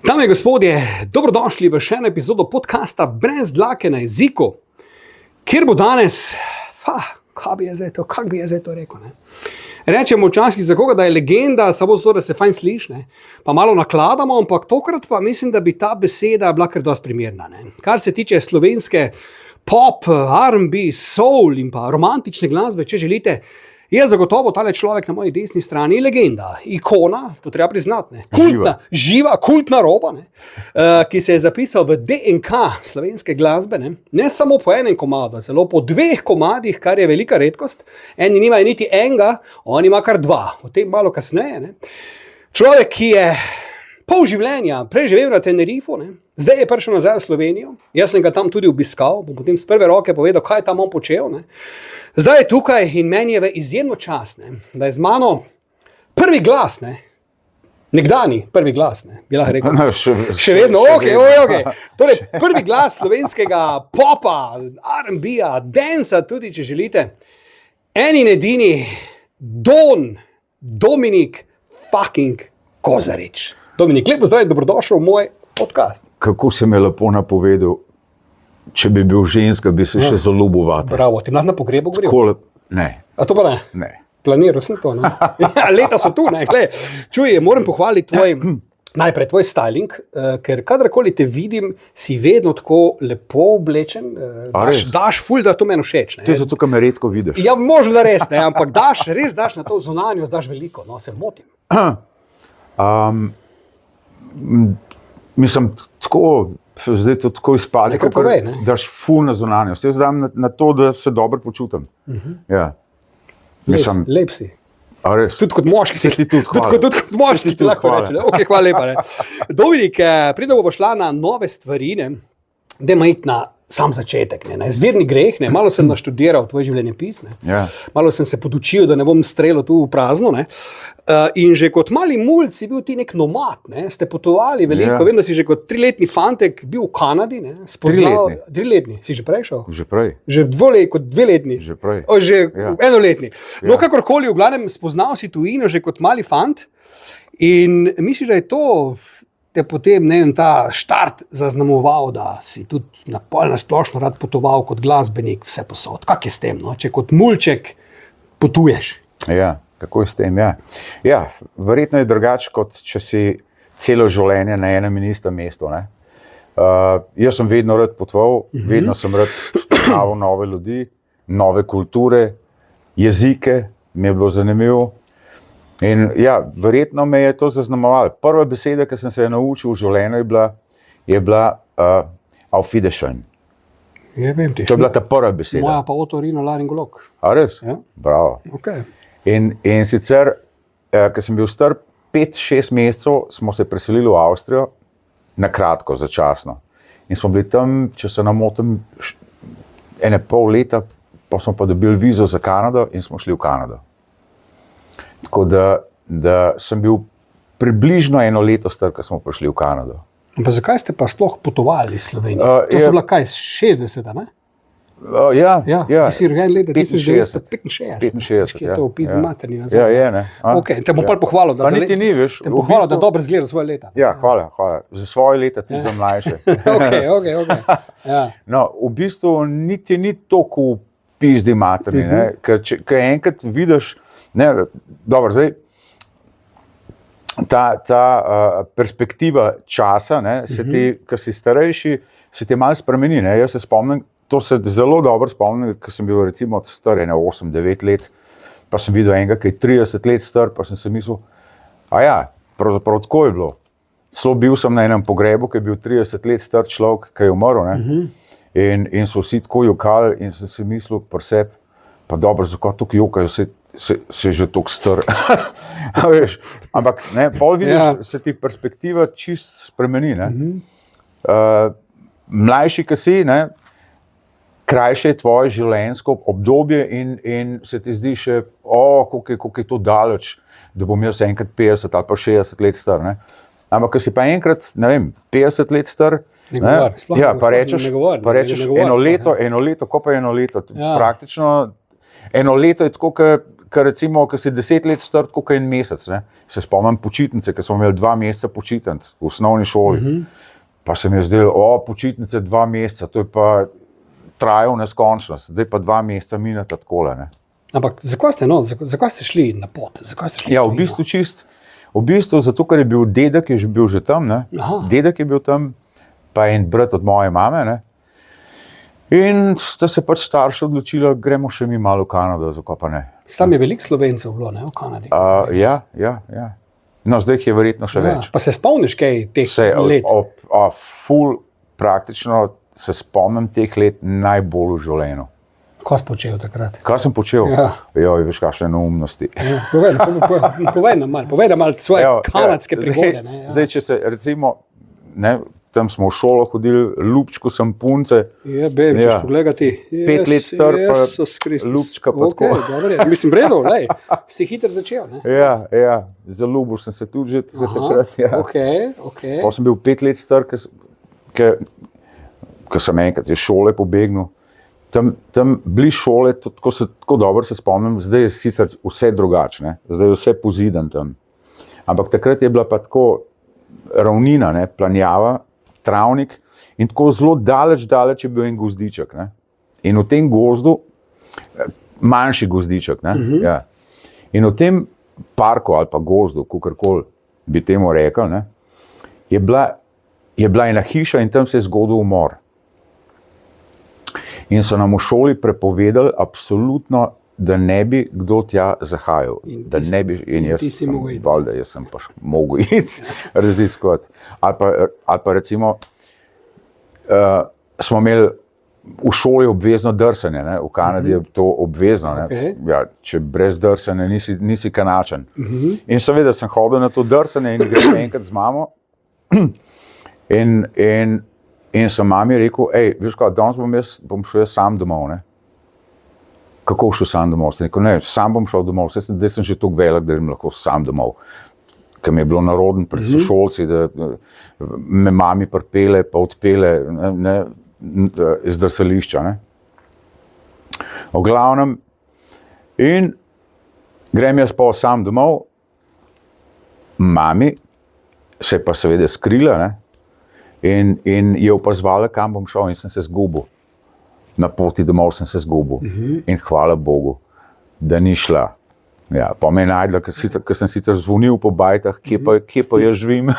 Dame in gospodje, dobrodošli v še eno epizodo podcasta Brez dlake na jeziku, kjer bo danes, kako bi jaz zdaj to rekel, ne? Rečemo včasih za koga, da je legenda, samo zato, da se fajn sliši, ne? Pa malo nakladamo, ampak tokrat pa mislim, da bi ta beseda bila kar dosti primerna, ne? Kar se tiče slovenske pop, R&B, soul in pa romantične glasbe, če želite, je zagotovo tale človek na moji desni strani legenda, ikona, to treba priznati, ne? Živa, kultna roba, ne? Ki se je zapisal v DNK slovenske glasbe, ne samo po enem komadu, celo po dveh komadih, kar je velika redkost. Eni nimajo niti enega, on ima kar dva, o tem malo kasneje. Ne? Človek, ki je pol življenja preživel na Tenerifu, ne? Zdaj je prišel nazaj v Slovenijo, jaz sem ga tam tudi obiskal, bom potem z prve roke povedal, kaj je tam on počel. Ne? Zdaj je tukaj in meni je v izjemno čast, ne? Da je z mano prvi glas, ne? Nekdani prvi glas, ne? Bi lahko rekel. Še vedno, ok. Torej, prvi glas slovenskega popa, R&B-a, dansa tudi, če želite. En in edini Dominik fucking Kozarič. Dominik, lepo zdrav, dobrodošel v moj podcast. Kako si me lepo napovedal, če bi bil ženska, bi se še zaljubil vate. Bravo, ti mlad na pogrebu govoril? Ne. A to pa ne? Ne. Planiral sem to, ne? Ja, leta so tu, ne? Glej, čuj, moram pohvaliti najprej tvoj styling, ker kadarkoli te vidim, si vedno tako lepo oblečen, daš ful, da to meni všeč. To je zato, ker me redko vidiš. Ja, možno da res, ne? Ampak res daš na to zunanjost, daš veliko, no, se motim. Mislim, zdaj to tako izpade, daš ful na zunanjost. Jaz dam na to, da se dobro počutim. Ja. Lep si. A res? Tudi kot moški. Tudi kot moški ti lahko reče. Ok, hvala lepa. Ne. Dominik, preden bomo šla na nove stvari, ne, dajmo iti na sam začetek. Ne. Na izvirni greh, ne. Malo sem naštudiral tvoj življenjepis, ne. Ja. Malo sem se podučil, da ne bom strelil tu v prazno. Ne. In že kot mali mulj si bil ti nek nomad, ne. Ste potovali veliko. Ja. Vem, da si že kot 3-letni fantek bil v Kanadi. Ne. Spoznal... 3-letni. Si že prej šel? Že prej. Že kot 2-letni? Že prej. Enoletni. Ja. No, kakorkoli, v glavnem spoznal si tujino že kot mali fant in misliš, da je to te potem, ne vem, ta štart zaznamoval, da si tudi na splošno rad potoval kot glasbenik vse posod. Kak je s tem, no? Če kot mulček potuješ? Ja, kako je s tem, ja. Ja, verjetno je drugače, kot če si celo življenje na enem in istem mestu, ne. Jaz sem vedno rad potoval, vedno sem rad spoznaval nove ljudi, nove kulture, jezike, mi je bilo zanimivo. In ja, verjetno me je to zaznamovalo. Prva beseda, ki sem se je naučil v življenju, je bila auf Wiedersehen. Ja, vem ti. To je bila ta prva beseda. Moja pa otorinolaringolog. A res? Ja. Bravo. Okay. In sicer, ko sem bil star 5-6 mesecev, smo se preselili v Avstrijo, na kratko, začasno. In smo bili tam, če se ne motim, 1,5 leta, pa smo pa dobili vizo za Kanado in smo šli v Kanado. Tako da sem bil približno 1 leto star, ko smo prišli v Kanado. Pa zakaj ste pa sploh potovali iz Slovenije? To so bila kaj, 60, ne? Ja. Ti si rojen leta 1965. 65, ja. To v pizdi materni nazaj. Ja, je, ne. Ok, te bom pa pohvalil, da niti ni, veš. Te bom pohvalil, da dobro izgleda svoje leta. Ja, hvala. Za svoje leta, ti za mlajše. Ok. Ja. No, v bistvu niti ni toliko v pizdi materni, ne. Ker enkrat vidiš, ne, dobro, zdaj, ta perspektiva časa, ne, se ti, ko si starejši, se ti malo spremeni, ne, jaz se spomnim, to se zelo dobro spomnim, ko sem bil recimo star 8-9 let, pa sem videl enega, ki je 30 let star, pa sem se mislil, pravzaprav tako je bilo. Celo bil sem na enem pogrebu, ki je bil 30 let star človek, ki je umrl, ne, in so vsi tako jokali in sem si mislil pri sebi, pa dobro, zakaj tako jokajo, se že toliko star. Veš, ampak ne, pol vidiš, se ti perspektiva čist spremeni. Ne. Mlajši, ki si, ne, krajše je tvoje življenjsko obdobje in se ti zdi še, koliko je to daleč, da bom jaz enkrat 50 ali pa 60 let star. Ne. Ampak, ko si pa enkrat, ne vem, 50 let star, pa rečeš eno leto, ko pa eno leto. Praktično eno leto je tako, recimo, ko si 10 let star, kot en mesec, ne? Se spomnim počitnice, ker smo imeli 2 meseca počitnic v osnovni šoli. Pa se mi je zdelo, počitnice 2 meseca, to je pa trajal neskončnost, zdaj pa 2 meseca mineta takole. Ne? Ampak zakaj ste šli na pot? Ja, v bistvu zato, ker je bil dedek, je bil že tam, ne? Dedek je bil tam, pa en brat od moje mame, ne? In sta se pač starši odločila, gremo še mi malo v Kanado, zakaj pa ne. Tam je veliko Slovencev bilo, ne, v Kanadi. Ja. No, zdaj jih je verjetno še več. Pa se spomniš kaj teh let? Praktično se spomnim teh let najbolj v življenju. Kaj si počel takrat? Kaj sem počel? Veš, kakšne neumnosti. Povej nam malo svoje kanadske prigode. Zdaj, če se recimo, ne, tam smo v šolo hodili, Ljubčko sem punce. Češ pogledati. 5 let star, pa Ljubčka pa tako. Mislim, bredo, si hiter začel, ne? Ja, zaljubil sem se tudi že takrat. Pa sem bil 5 let star, ko sem enkrat iz šole pobegnil. Tam bliž šole, tako dobro se spomnim, zdaj je sicer vse drugače, zdaj je vse pozidan tam. Ampak takrat je bila pa tako ravnina, planjava, travnik in tako zelo daleč je bil en gozdiček. Ne? In v tem gozdu, manjši gozdiček, ja. In v tem parku ali pa gozdu, kakorkoli bi temu rekel, je bila ena hiša in tam se je zgodil umor. In so nam v šoli prepovedali absolutno, da ne bi kdo tja zahajal. In ti si mogel iti. Valjda, jaz sem pa mogel iti raziskovati. Ali pa recimo, smo imeli v šoli obvezno drsanje, v Kanadi je to obvezno. Ja, če brez drsanja nisi Kanačan. In seveda sem hodil na to drsanje in grem enkrat z mamo. In sem mami rekel, veš kaj, danes bom šel sam domov, ne? Kako šel sam domov? Sem rekel, ne, sam bom šel domov, zdaj sem že toliko velik, da grem lahko sam domov. Ker mi je bilo narodno pred sošolci, da me mami pripelje, pa odpelje iz drsališča, ne? V glavnem, in grem jaz pa sam domov, mami se je pa seveda skrila, ne? In je opazovala, kam bom šel in sem se zgubil. Na poti domov sem se zgubil. In hvala Bogu, da ni šla. Ja, pa me je najdla, ker sem sicer zvonil po bajtah, kje pa jaz živim.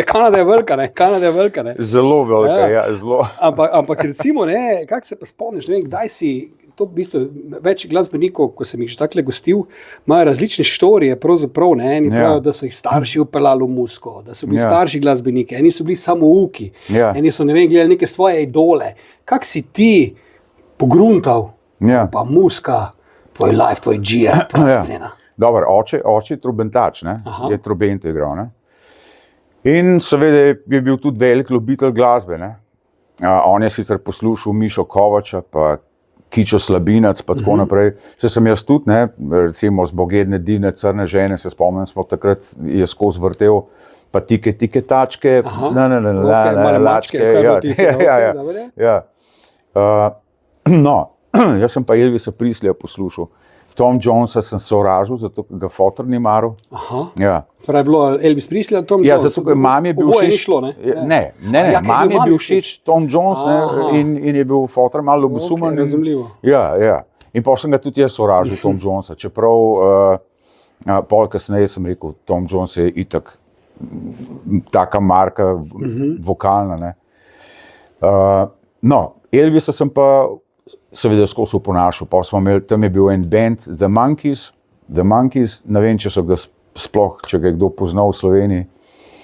Kanada je velika, ne? Zelo velika, ja, zelo. Ampak recimo, kako se pa spomniš, ne vem, kdaj si, to v bistvu več glasbenikov, ko sem jih že takole gostil, imajo različne štorije, pravzaprav, ne, eni pravijo, da so jih starši upeljali v muziko, da so bili starši glasbeniki, eni so bili samouki, eni so, ne vem, gledali neke svoje idole. Kako si ti pogruntal, pa muzika, tvoj life, tvoj GR, tvoja scena? Dobar, oče je trobentač, ne, je trobento igral, ne. In seveda je bil tudi velik ljubitelj glasbe, ne. On je sicer poslušal Mišo Kovača, pa Kičo Slabinac, pa tako naprej. Se sem jaz tudi, ne, recimo Zbogedne Dine, Crne žene, se spomnim, smo takrat je skozi vrtel, pa tike tačke, lačke, no, jaz sem pa Elvisa Presleyja poslušal. Tom Jonesa sem sovražil, zato ga fotor ni maral. Spravi je bilo Elvis Presley ali Tom Jones? Ja, zato ker mami je bil všeč. Ne, mami je bil všeč Tom Jones, in je bil fotor malo ljubosumen. Razumljivo. Ja. In pa sem ga tudi jaz sovražil, Tom Jonesa. Čeprav pol kasneje sem rekel, Tom Jones je itak taka marka vokalna, ne. No, Elvisa sem pa seveda skozi oponašal, pa smo imeli, tam je bil en band, The Monkees, ne vem, če ga je kdo poznal v Sloveniji,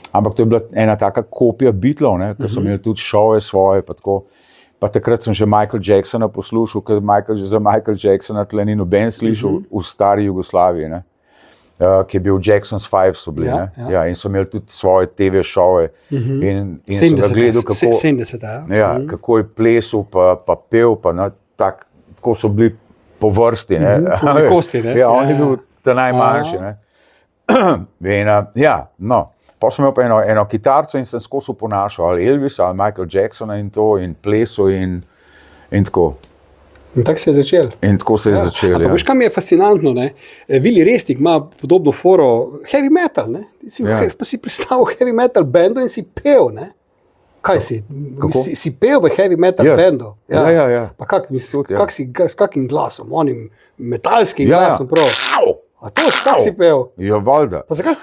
ampak to je bila ena taka kopija Beatlov, ne, ker so imeli tudi šove svoje, pa tako. Pa takrat sem že Michael Jacksona poslušal, ker za Michael Jacksona tle ni noben slišal v stari Jugoslaviji, ne, ki je bil Jackson's 5 so bili, ne, ja, in so imeli tudi svoje TV šove in sem ga gledal, kako je plesal, pa pel, pa tako so bili po vrsti, ne. Kosti, ne. Ja, on je bil ta najmanjši, ne. No, pa sem imel pa eno kitarco in sem skozi ponašal ali Elvisa ali Michael Jacksona in to, in plesal in tako. In tako se je začel. In tako se je začel. Ampak veš, kaj mi je fascinantno? Willi Resnik ima podobno foro heavy metal. Pa si predstavil heavy metal bendu in si pel. Ne? Kaj si? Si pel v heavy metal bendu? Ja. Pa s kakim glasom? Onim metalskim glasom? A to si pel? Ja, valjda. Pa zakaj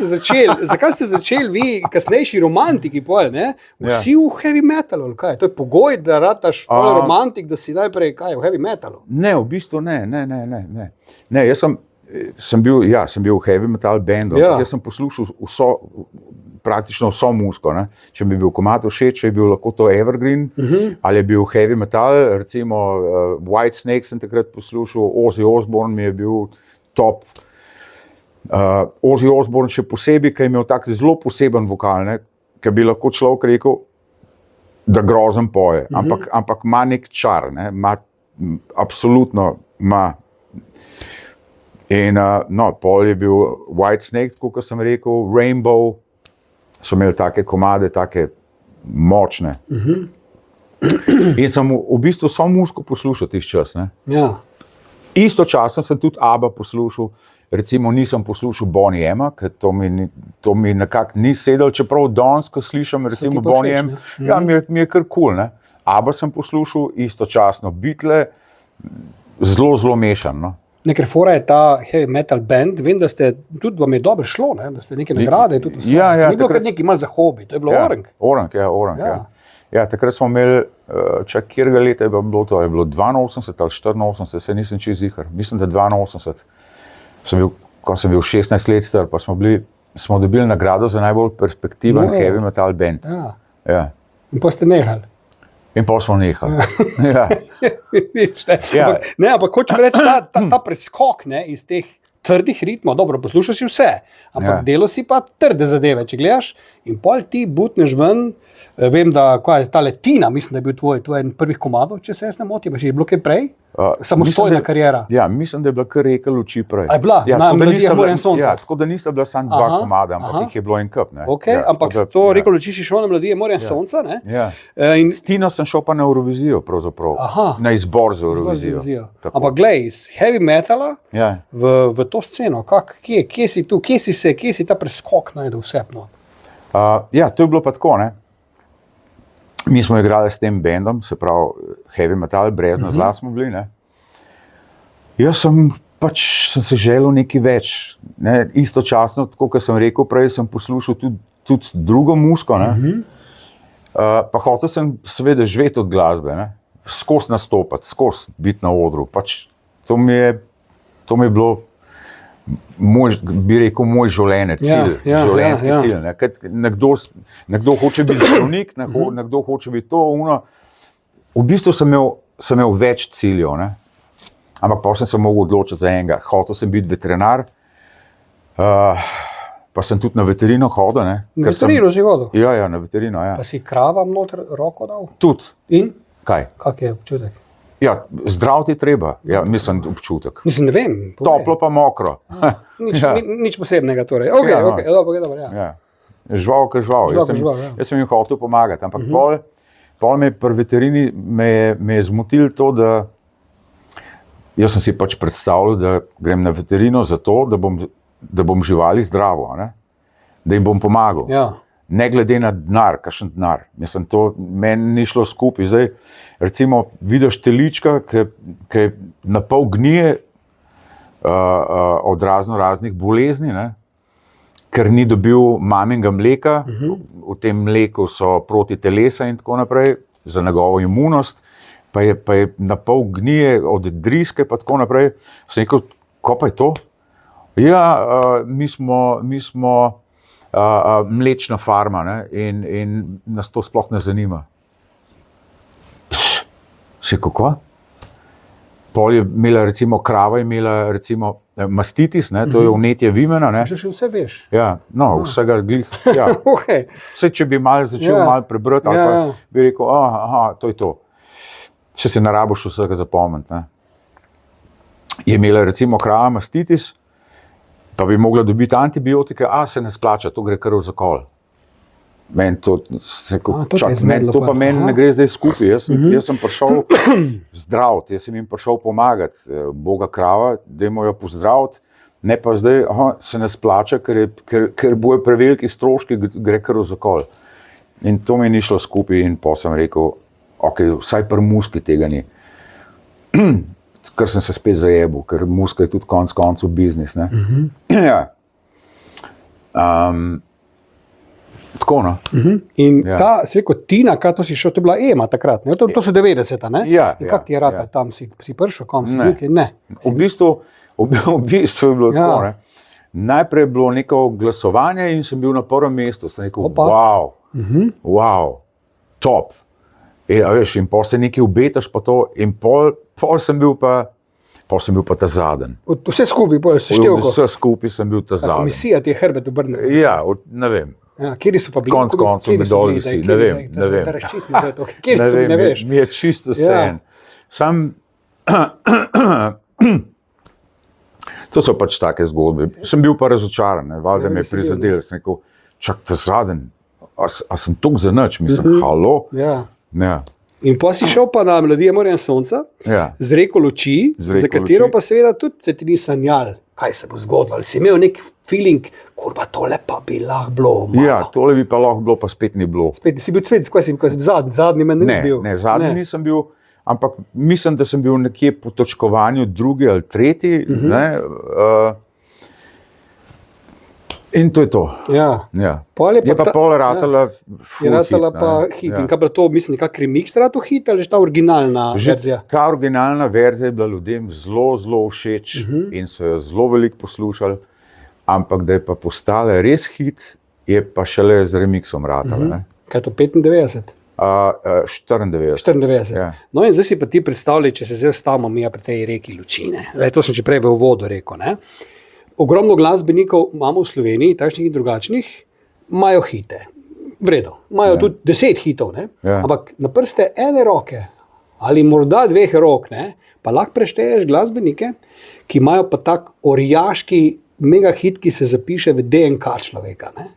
ste začeli vi, kasnejši romantiki, vsi v heavy metalu? Kaj? To je pogoj, da rataš romantik, da si najprej v heavy metalu? Ne, v bistvu ne. Ne, jaz sem bil v heavy metal bendu. Jaz sem poslušal praktično vso muziko. Če mi je bil komad všeč, če je bil lahko to Evergreen, ali je bil heavy metal, recimo White Snake sem takrat poslušal, Ozzy Osbourne mi je bil top. Ozzy Osbourne še posebej, ki je imel tak zelo poseben vokal, ki bi lahko človek rekel, da grozen poje, ampak ima nek čar, absolutno ima. In pol je bil White Snake, tako kot sem rekel, Rainbow, so imeli take komade, take močne. In sem v bistvu vso muziko poslušal tisti čas. Ja. Istočasno sem tudi ABBA poslušal. Recimo nisem poslušal Bonnie M, ker to mi nekako ni sedel, čeprav danes, ko slišim recimo Bonnie M, mi je kar cool. ABBA sem poslušal, istočasno Beatles, zelo mešan. Ker fora je ta heavy metal band, vem, da ste tudi vam je dobro šlo, da ste neke nagrade tudi osvojili. Ni bilo kar nekaj malo za hobi, to je bilo Orang. Orang. Ja, takrat smo imeli, kjerga leta je bilo to, je bilo 82 ali 84, se nisem čez zihar, mislim, da 82. Ko sem bil 16 let star, pa smo dobili nagrado za najbolj perspektiven heavy metal band. Ja. In pa ste nehali. In pa smo nehali. Ampak hočem reči, ta preskok iz teh trdih ritmov, dobro, poslušal si vse, ampak delo si pa trde zadeve, če gledaš, in pol ti butneš ven. Vem, da je ta Letina, mislim, da je bil tvoj en prvih komadov, če se jaz ne motim, je bilo kaj prej? Samostojna kariera. Ja, mislim, da je bila kar Reka luči prej. A je bila? Na Melodijah morja in sonca. Ja, tako da nista bila samo dva komada, ampak jih je bilo en kup. Ampak to Reko luči si šel na Melodije morja in sonca. S Tino sem šel pa na Eurovizijo, pravzaprav. Na izbor za Eurovizijo. Ampak glej, iz heavy metala v to sceno, kje si tu, kje si ta preskok najdel vsebno? Ja, to je bilo pa tako, Mi smo igrali s tem bendom, se pravi heavy metal, brezno zla smo bili. Jaz sem se želel nekaj več. Istočasno, tako kot sem rekel prej, sem poslušal tudi drugo muziko. Pa hotel sem seveda živeti od glasbe, skozi nastopati, skozi biti na odru. To mi je bilo, bi rekel, moj življenjski cilj. Nekdo hoče biti zdravnik, nekdo hoče biti to. V bistvu sem imel več ciljev, ampak pa sem se mogel odločiti za enega. Hotel sem biti veterinar, pa sem tudi na veterino hodil. Na veterino si hodil? Ja, na veterino. Pa si kravam noter roko dal? Tudi. In? Kaj? Kak je občutek? Ja, zdrav ti treba, mislim, občutek. Mislim, ne vem. Toplo pa mokro. Nič posebnega torej. Žival, kot žival. Jaz sem jim hotel pomagati, ampak pol me pri veterini me je zmotil to, da jaz sem si predstavljal, da grem na veterino zato, da bom živali zdravo, da jim bom pomagal. Ja. Ne glede na denar, kakšen denar. Mislim, to meni ni šlo skupaj. Zdaj, recimo, vidiš telička, ki na pol gnije od raznih bolezni, ker ni dobil maminega mleka. V tem mleku so protitelesa in tako naprej, za njegovo imunost, pa je na pol gnije od driske in tako naprej. Sem rekel, ko pa je to? Ja, mi smo mlečna farma, in nas to sploh ne zanima. Še kako? Pol je imela, recimo, krava je imela, recimo, mastitis, to je vnetje vimena. Še vse veš. Ja, vsega glih. Ja. Vse, če bi začel malo prebrati, ali pa bi rekel, to je to. Če se ne rabiš vsega zapomniti. Je imela, recimo, krava mastitis, pa bi mogla dobiti antibiotike, se ne splača, to gre kar v zakol. Meni to, to te je zmedlo to pa pa. meni ne gre zdaj skupaj. Jaz sem prišel zdraviti, jaz sem jim prišel pomagati. Boga krava, dajmo jo pozdraviti. Ne pa zdaj, se ne splača, ker bojo preveliki stroški, gre kar v zakol. In to mi ni šlo skupaj in pa sem rekel, ok, vsaj pri muski tega ni. Ker sem se spet zajebil, ker muska je tudi konec koncev biznis. Ne? Ja. Tako, no. In ta, si rekel, Tina, kaj to si šel, to je bila Ema takrat, ne? To so 90-ta, ne? Ja, in kak ti je rata tam, si prišel, kam si bil, kaj ne? V bistvu je bilo tako, ne. Najprej je bilo neko glasovanje in sem bil na prvem mestu. Sem rekel, wow, top. In pol se nekaj obetaš pa to in pol sem bil pa ta zadnji. Vse skupaj, seštevko. Vse skupaj sem bil ta zadnji. Komisija ti je hrbet obrnila. Ja, ne vem. Ja, kjeri so pa bili? Konec koncev med dol vsi, ne vem. Kjeri so, ne veš? Mi je čisto vseeno. Sam, to so pač take zgodbe. Sem bil pa razočaran, valjda me je prizadel. Sem rekel, čak ta zadnji, a sem tuk za nič, mislim, halo? Ja. Ja. In pa si šel pa na Melodije morja in sonca, z Reko luči, za katero pa seveda tudi se ti ni sanjal, kaj se bo zgodilo. Ali si imel nek feeling, kurba, tole pa bi lahko bilo malo. Ja, tole bi pa lahko bilo, pa spet ni bilo. Spet si bil zadnji meni nisi bil? Ne, zadnji nisem bil, ampak mislim, da sem bil nekje po točkovanju drugi ali tretji. In to je to. Ja. Je pa pol ratala hit. Je ratala pa hit. In kaj bilo to, mislim, nekak remix rato hit ali že ta originalna verzija? Ta originalna verzija je bila ljudem zelo, zelo všeč in so jo zelo veliko poslušali, ampak da je pa postala res hit, je pa šele z remixom ratala. Kaj je to, 95? 94. Ja. No in zdaj si pa ti predstavljaj, če se zdaj stavimo mi pri tej reki Lučine. To sem že prej v uvodu rekel, ne? Ogromno glasbenikov imamo v Sloveniji, takšnih in drugačnih, imajo hite. Vredo, imajo tudi 10 hitov, ne? Ampak na prste ene roke ali morda 2 rok, ne? Pa lahko prešteješ glasbenike, ki imajo pa tak orjaški megahit, ki se zapiše v DNK človeka. Ne?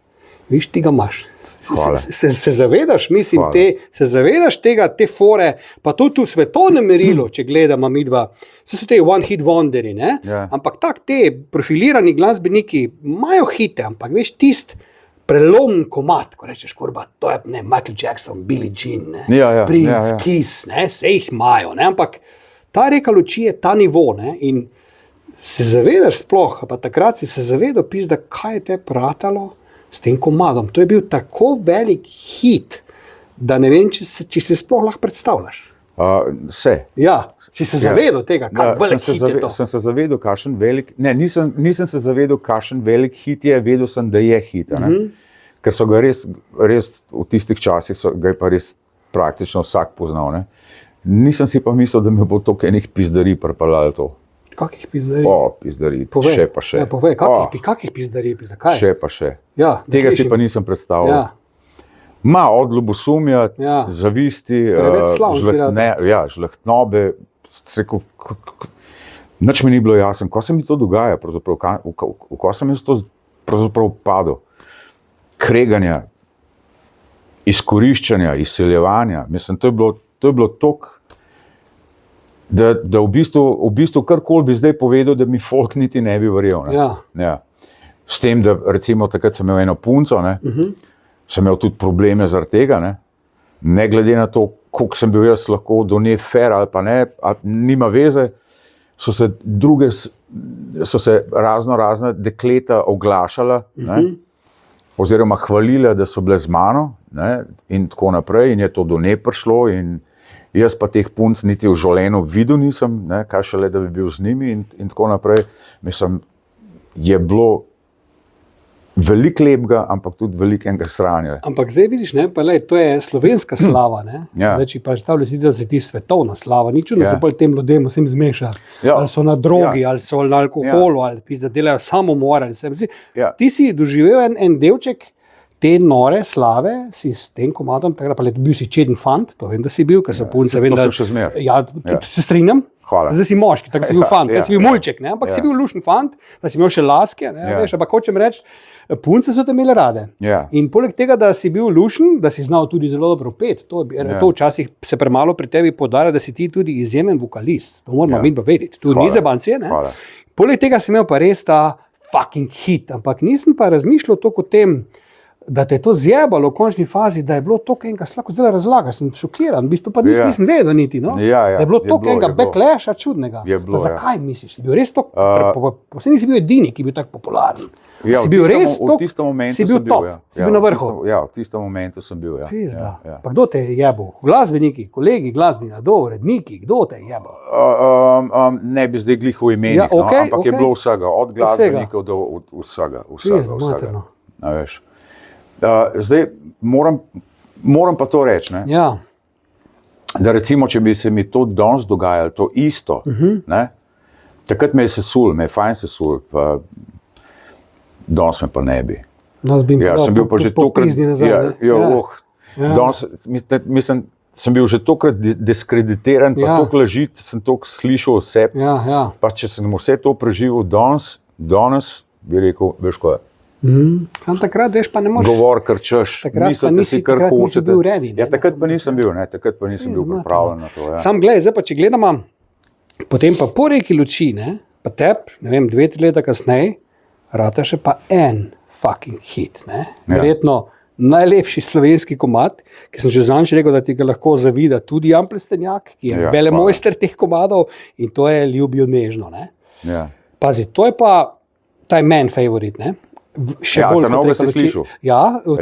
Viš, ti ga imaš. Se zavedaš, mislim, se zavedaš tega, te fore, pa tudi v svetovnem merilu, če gledamo mi dva, so te one hit wonderi, ne? Ampak tak te profilirani glasbeniki imajo hite, ampak veš, tist prelom komad, ko rečeš, kurba, to je Michael Jackson, Billie Jean, Prince, Kiss, se jih imajo, ne? Ampak ta Reka luči je ta nivo, ne? In se zavedaš sploh, pa takrat si se zavedal, pizda, kaj je te pratalo s tem komadom. To je bil tako velik hit, da ne vem, če si sploh lahko predstavljaš. Ja, si se zavedal tega, kak velik hit je to. Sem se zavedal, kakšen velik, nisem se zavedal, kakšen velik hit je, vedel sem, da je hit. Ker so ga res v tistih časih, ga je pa res praktično vsak poznal. Ne? Nisem si pa mislil, da mi bo to enih pizdarij pripeljalo to. Kakih pizdarij? Pizdarij, še pa še. Povej, kakih pizdarij? Zakaj? Še pa še. Ja, tega si pa nisem predstavljal. Od ljubosumja, zavisti, žlehtnobe, nič mi ni bilo jasno, ko se mi to dogaja, ko sem jaz to pravzaprav padel. Kreganja, izkoriščanja, izseljevanja, mislim, to je bilo toliko, da v bistvu karkoli bi zdaj povedal, da mi folk niti ne bi verjel. Ja. S tem, da recimo takrat sem imel eno punco, sem imel tudi probleme zaradi tega, ne glede na to, koliko sem bil jaz lahko do nje fair ali pa ne, nima veze, so se razne dekleta oglašala, oziroma hvalila, da so bile z mano, in tako naprej, in je to do nje prišlo in jaz pa teh punc niti v življenju videl nisem, kaj šele, da bi bil z njimi in tako naprej. Mislim, je bilo veliko lepega, ampak tudi veliko enega sranja. Ampak zdaj vidiš, to je slovenska slava. Zdaj, če predstavljaš, da se ti svetovna slava, ni čudno, da se tem ljudem vsem zmeša. Ali so na drogi, ali so na alkoholu, ali da delajo samomor. Ti si doživel en delček te nore slave, si s tem komadom, takrat pa bil si čeden fant, to vem, da si bil, ker so punce, vem, da... To so še zmer. Ja, se strinjam, Hvala. Zdaj si moški, tako si bil fant, si bil mulček, ne? Ampak si bil lušen fant, da si imel še laske, ne? Veš, ampak hočem reči, punce so te imele rade. Ja. In poleg tega, da si bil lušen, da si znal tudi zelo dobro peti, to včasih se premalo pri tebi poudarja, da si ti tudi izjemen vokalist. To moramo mi vedeti. Tu ni zabancije, ne? Hvala. Poleg tega si imel pa res ta fucking hit, ampak nisem pa razmišljal toliko o tem, da te je to zjebalo v končni fazi, da je bilo to, kaj lahko zelo razlagaš, sem šokiran, v bistvu pa nisem vedel niti, no? Da je bilo to, kaj backlasha čudnega. Pa zakaj misliš? Si bil res to, posebej nisi bil edini, ki je bil tako popularen. Ja, si bil res to, v tistem momentu si bil top, si bil na vrhu. Ja, v tistem momentu sem bil, ja. Pa kdo te je jebal? Glasbeniki, kolegi glasbeniki, uredniki, kdo te je jebal? Ne bi zdaj glih v imenih, ampak je bilo vsega, od glasbenikov do vsega. A veš. Zdaj moram pa to reči, ne? Ja. Da recimo, če bi se mi to danes dogajalo, to isto, ne? Takrat me je sesul, me je fajn sesul, pa danes me pa ne bi. Sem bil pa že tokrat, mislim, sem bil že tokrat diskreditiran, pa toliko laži, sem toliko slišal o sebi, pa če sem vse to preživel danes bi rekel, veš kaj, Sam takrat, veš, pa ne moreš. Govor, kar češ, mislite si, kar hočete. Bil ready, ja, takrat pa nisem bil, pripravljen na to. Ja. Sam gledaj, zdaj pa če gledamo, potem pa po reki luči, pa tep, ne vem, 2-3 leta kasneje, rata še pa en fucking hit, verjetno najlepši slovenski komad, ki sem že zanj rekel, da ti ga lahko zavida tudi Jan Plestenjak, ki je velemojster teh komadov, in to je Ljubijo nežno. Ja. Pazi, to je pa taj man favorit, Še bolj kot si slišal. Ja, o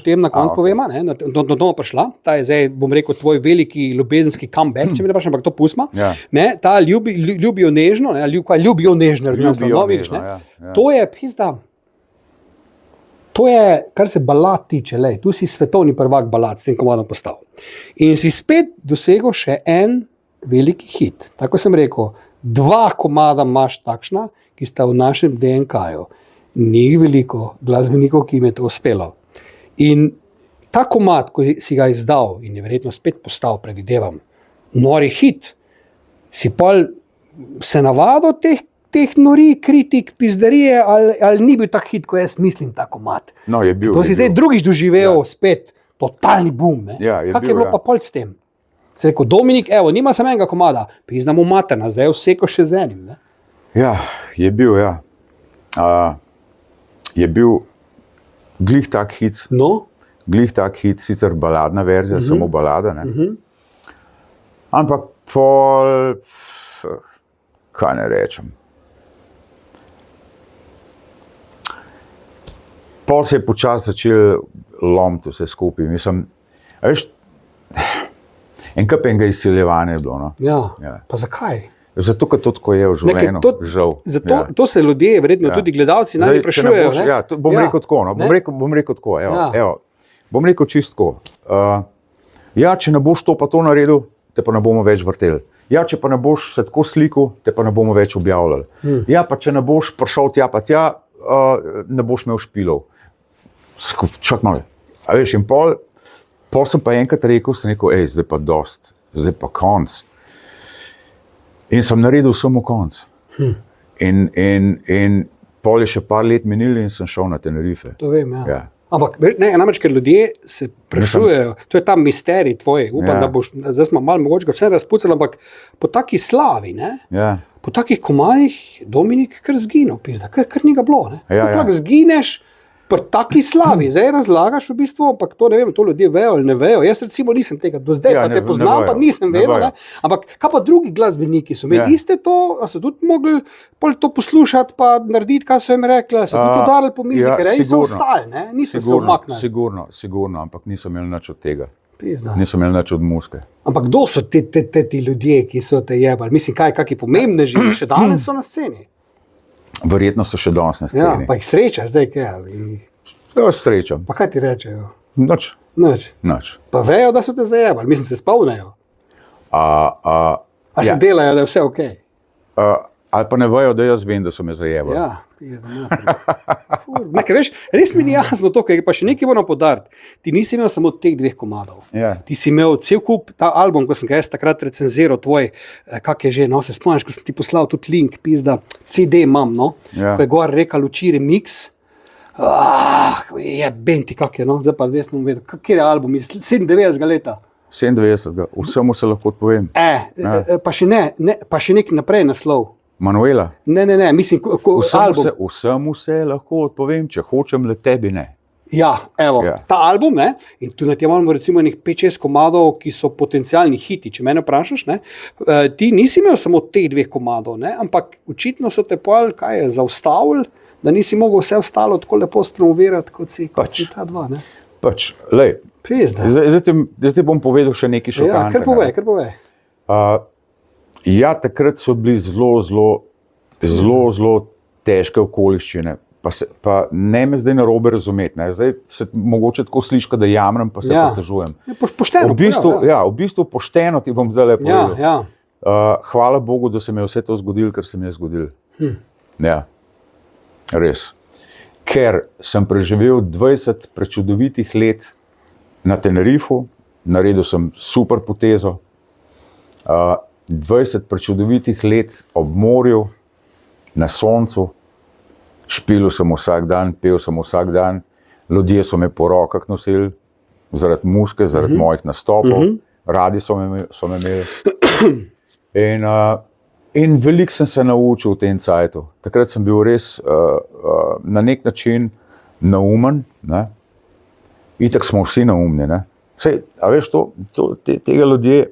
tem na koncu povema, do doma prišla, ta je zdaj, bom rekel, tvoj veliki ljubezenski comeback, če mi ne paš, ampak to pustimo. Ja. Ta Ljubijo nežno, Ljubijo nežno, to je pizda. To je, kar se balad tiče, tu si svetovni prvak balad s tem komadom postal. In si spet dosegel še en veliki hit. Tako sem rekel, 2 komada imaš takšna, ki sta v našem DNK-ju. Ni veliko glasbenikov, ki jim je to uspelo. In ta komad, ko si ga izdal in je verjetno spet postal, predvidevam, nori hit, si pa se navadil teh nori kritik, pizdarije, ali ni bil tak hit, ko jaz mislim ta komad. No, je bil. To si zdaj drugič doživel spet, totalni boom. Kak je bilo pa pol s tem? Si rekel, Dominik, evo, nima samo enega komada, piznamo materna, zdaj vseko še z enim. Ja, je bil, ja. Je bil glih tak hit, sicer baladna verzija, samo balada, ampak pol, kaj ne rečem, pol se je počasi začel lomiti vse skupaj, mislim, veš, enega izsiljevanja je bilo, no. Ja, pa zakaj? Zato, ker to tako je v življenju, žal. To se ljudje, verjetno tudi gledalci, najbolj sprašujejo. Bom rekel tako, bom rekel čisto tako. Če ne boš to pa to naredil, te pa ne bomo več vrteli. Če pa ne boš se tako slikal, te pa ne bomo več objavljali. Pa če ne boš prišel tja pa tja, ne boš imel špilov. Čak malo. A veš, in pol sem pa enkrat rekel, zdaj pa dost, zdaj pa konc. In sem naredil samo konc. In pol je še par let minili in sem šel na Tenerife. To vem, ja. Ampak, namreč, ker ljudje se sprašujejo, to je ta misterij tvoj, upam, da boš, zdaj smo malo mogoče ga vse razpucali, ampak po taki slavi, po takih komadih, Dominik kar zginil, pizda, kar ni ga bilo, zgineš po taki slavi, zdaj razlagaš v bistvu, ampak to ne vem, to ljudje vejo ali ne vejo, jaz recimo nisem tega, do zdaj pa te poznam, pa nisem vedel, ampak kaj pa drugi glasbeniki so imeli iste to, a so tudi mogli to poslušati pa narediti, kaj so jim rekli, so tudi udarili po mizi, ker so ostali, niso se umaknili. Sigurno, ampak niso imeli nič od tega. Pizda. Niso imeli nič od muske. Ampak kdo so ti ljudje, ki so te jebali? Mislim, kakšni pomembneži še danes so na sceni? Verjetno so še danes na sceni. Pa jih srečaš zdaj, kaj? Ja, srečam. Pa kaj ti rečejo? Nič. Pa vejo, da so te zajebali, mislim, se spomnejo. A se delajo, da je vse okej? Ali pa ne vejo, da jaz vem, da so me zajebali. Ja, Nekaj, veš, res mi ni jasno to, ker pa še nekaj moram podariti. Ti nisi imel samo teh 2 komadov. Ja. Ti si imel cel kup, ta album, ko sem ga jaz takrat recenziral, tvoj, kak je že, no, se spomniš, ko sem ti poslal tudi link, pizda, CD imam, no, Ja. ko je gor rekel Luči remix. Je benti, kak je, no, zdaj pa zdaj sem vedel, kak je album iz 97 leta. 97, vsemu se lahko odpovem. Pa še nek naprej naslov. Manuela, Ne, mislim, album. vsemu se lahko odpovem, če hočem, le tebi ne. Ja, evo, Ja. ta album, ne, in tu na tem imamo recimo enih 5-6 komadov, ki so potencialni hiti, če mene vprašaš, ne, ti nisi imel samo teh 2 komadov, ne, ampak očitno so te pol, kaj je, zaustavili, da nisi mogel vse ostalo tako lepo spromovirati, kot si ta 2, ne. Pač, lej, Pizda. zdaj ti bom povedal še nekaj Ja, šokantnega. kar povej. Ja, takrat so bili zelo težke okoliščine. Pa ne me zdaj narobe razumeti. Ne. Zdaj se mogoče tako sliši, da jamram, pa se pritožujem. Pošteno. V bistvu pošteno ti bom zdaj lepo povedal. Ja. Hvala Bogu, da se mi je vse to zgodilo, kar se mi je zgodilo. Ja, res. Ker sem preživel 20 prečudovitih let na Tenerifu, naredil sem super potezo, 20 prečudovitih let ob morju, na soncu, špilil sem vsak dan, pel sem vsak dan, ljudje so me po rokah nosili, zaradi muske, zaradi mojih nastopov, radi so me imeli. In veliko sem se naučil v tem cajtu. Takrat sem bil res na nek način naumen. Ne? Itak smo vsi naumni. Ne? Sej, a veš, tega ljudje,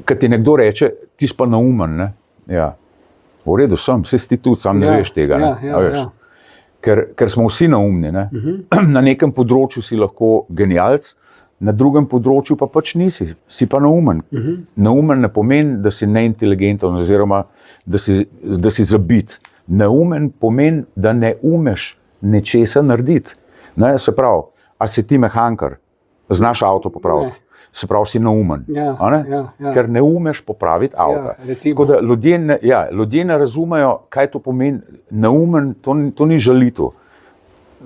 kad ti nekdo reče, ti si pa naumen. Ne? Ja. V redu sem, si ti tudi, sam ne veš tega. Ne? Ja. Ker smo vsi naumni. Ne? Na nekem področju si lahko genialc, na drugem področju pa pač nisi, si pa naumen. Naumen ne pomeni, da si neinteligenten oziroma da si zabit. Neumen pomeni, da ne umeš nečesa narediti. Ne? Se pravi, a si ti mehankar, znaš avto popraviti, se pravi, si neumen. Ja. Ker ne umeš popraviti avta. Tako da ljudje ne razumejo, kaj to pomeni. Neumen, to ni žalitev.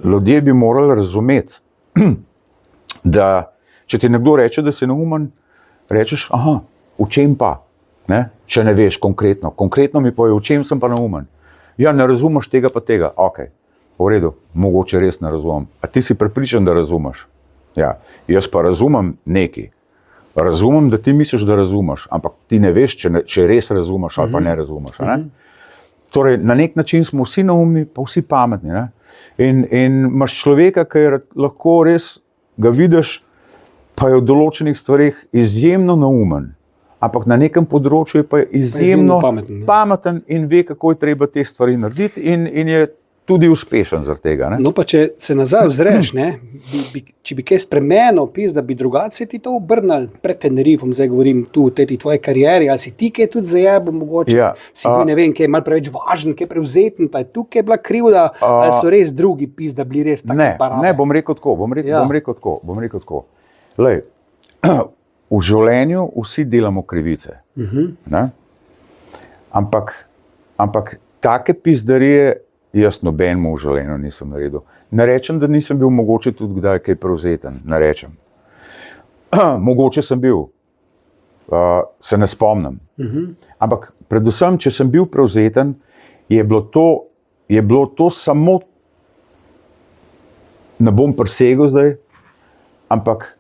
Ljudje bi morali razumeti, da če ti nekdo reče, da si neumen, rečeš, aha, v čem pa? Ne? Če ne veš konkretno. Konkretno mi poje, v čem sem pa neumen. Ja, ne razumeš tega pa tega. Ok, v redu, mogoče res ne razumem. A ti si prepričan, da razumeš? Ja, jaz pa razumem nekaj. Razumem, da ti misliš, da razumeš, ampak ti ne veš, če res razumeš ali pa ne razumeš. Ne? Torej, na nek način smo vsi neumni, pa vsi pametni. Ne? In imaš človeka, ki je lahko res, ga vidiš, pa je v določenih stvarih izjemno neumen, ampak na nekem področju je pa izjemno pameten in ve, kako je treba te stvari narediti in je tudi uspešen zaradi tega. Ne? No, pa če se nazaj ozreš, če bi kaj spremenil, da bi drugače ti to obrnil pred Tenerifom, zdaj govorim tu o tej tvoji karieri, ali si ti kaj tudi zajebil, mogoče si bil, ne vem, kaj je malo preveč važen, kaj je prevzeten, pa je tukaj bila krivda, ali so res drugi bili res taki parade? Ne, bom rekel tako. Lej, v življenju vsi delamo krivice. Ampak take pizdarije jaz nobenemu v življenju nisem naredil. Ne rečem, da nisem bil mogoče tudi kdaj kaj prevzeten. Ne rečem. Mogoče sem bil, se ne spomnim. Ampak predvsem, če sem bil prevzeten, je bilo to samo, ne bom presegel zdaj, ampak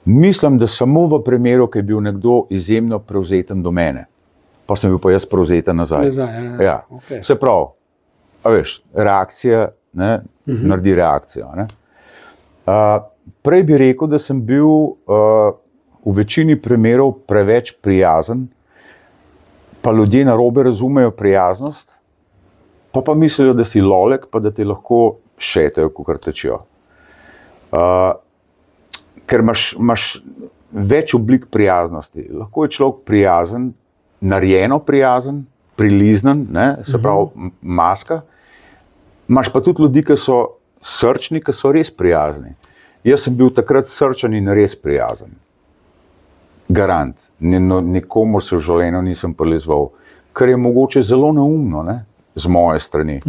mislim, da samo v primeru, ko je bil nekdo izjemno prevzeten do mene, pa sem bil pa jaz prevzeten nazaj. Ja. Okay. Se pravi, a veš, reakcija naredi reakcijo. Ne? Prej bi rekel, da sem bil v večini primerov preveč prijazen, pa ljudje narobe razumejo prijaznost, pa mislijo, da si lolek, pa da ti lahko šetajo, kakor tečijo. Ker imaš več oblik prijaznosti. Lahko je človek prijazen, narejeno prijazen, priliznen, se pravi maska. Imaš pa tudi ljudi, ki so srčni, ki so res prijazni. Jaz sem bil takrat srčen in res prijazen. Garant. Nikomur se v življenju nisem prilizval. Kar je mogoče zelo neumno. Ne? z moje strani.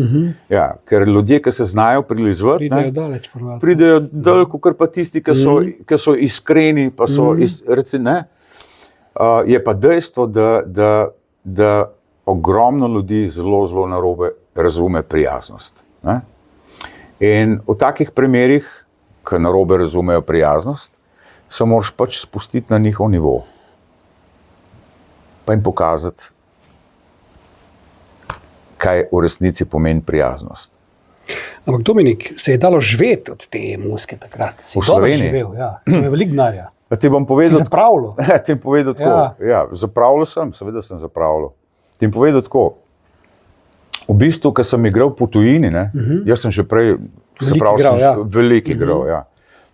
Ja, ker ljudje, ki se znajo prilizvati, Pridejo daleč. Prvati. pridejo dol, kot pa tisti, ki so iskreni, pa so je pa dejstvo, da ogromno ljudi zelo, zelo narobe razume prijaznost. Ne? In v takih primerih, ki narobe razumejo prijaznost, se moraš pač spustiti na njihov nivo. Pa jim pokazati, kaj v resnici pomeni prijaznost. Ampak Dominik, se je dalo živeti od te muske takrat? Si V Sloveniji? Živel, ja. Sem veliko denarja. Ti bom povedal, Si zapravljal? ti bom povedal tako. Ja, zapravljal sem, seveda sem zapravljal. Ti bom povedal tako. V bistvu, ko sem igral po tujini, jaz sem že prej veliko igral. Ja.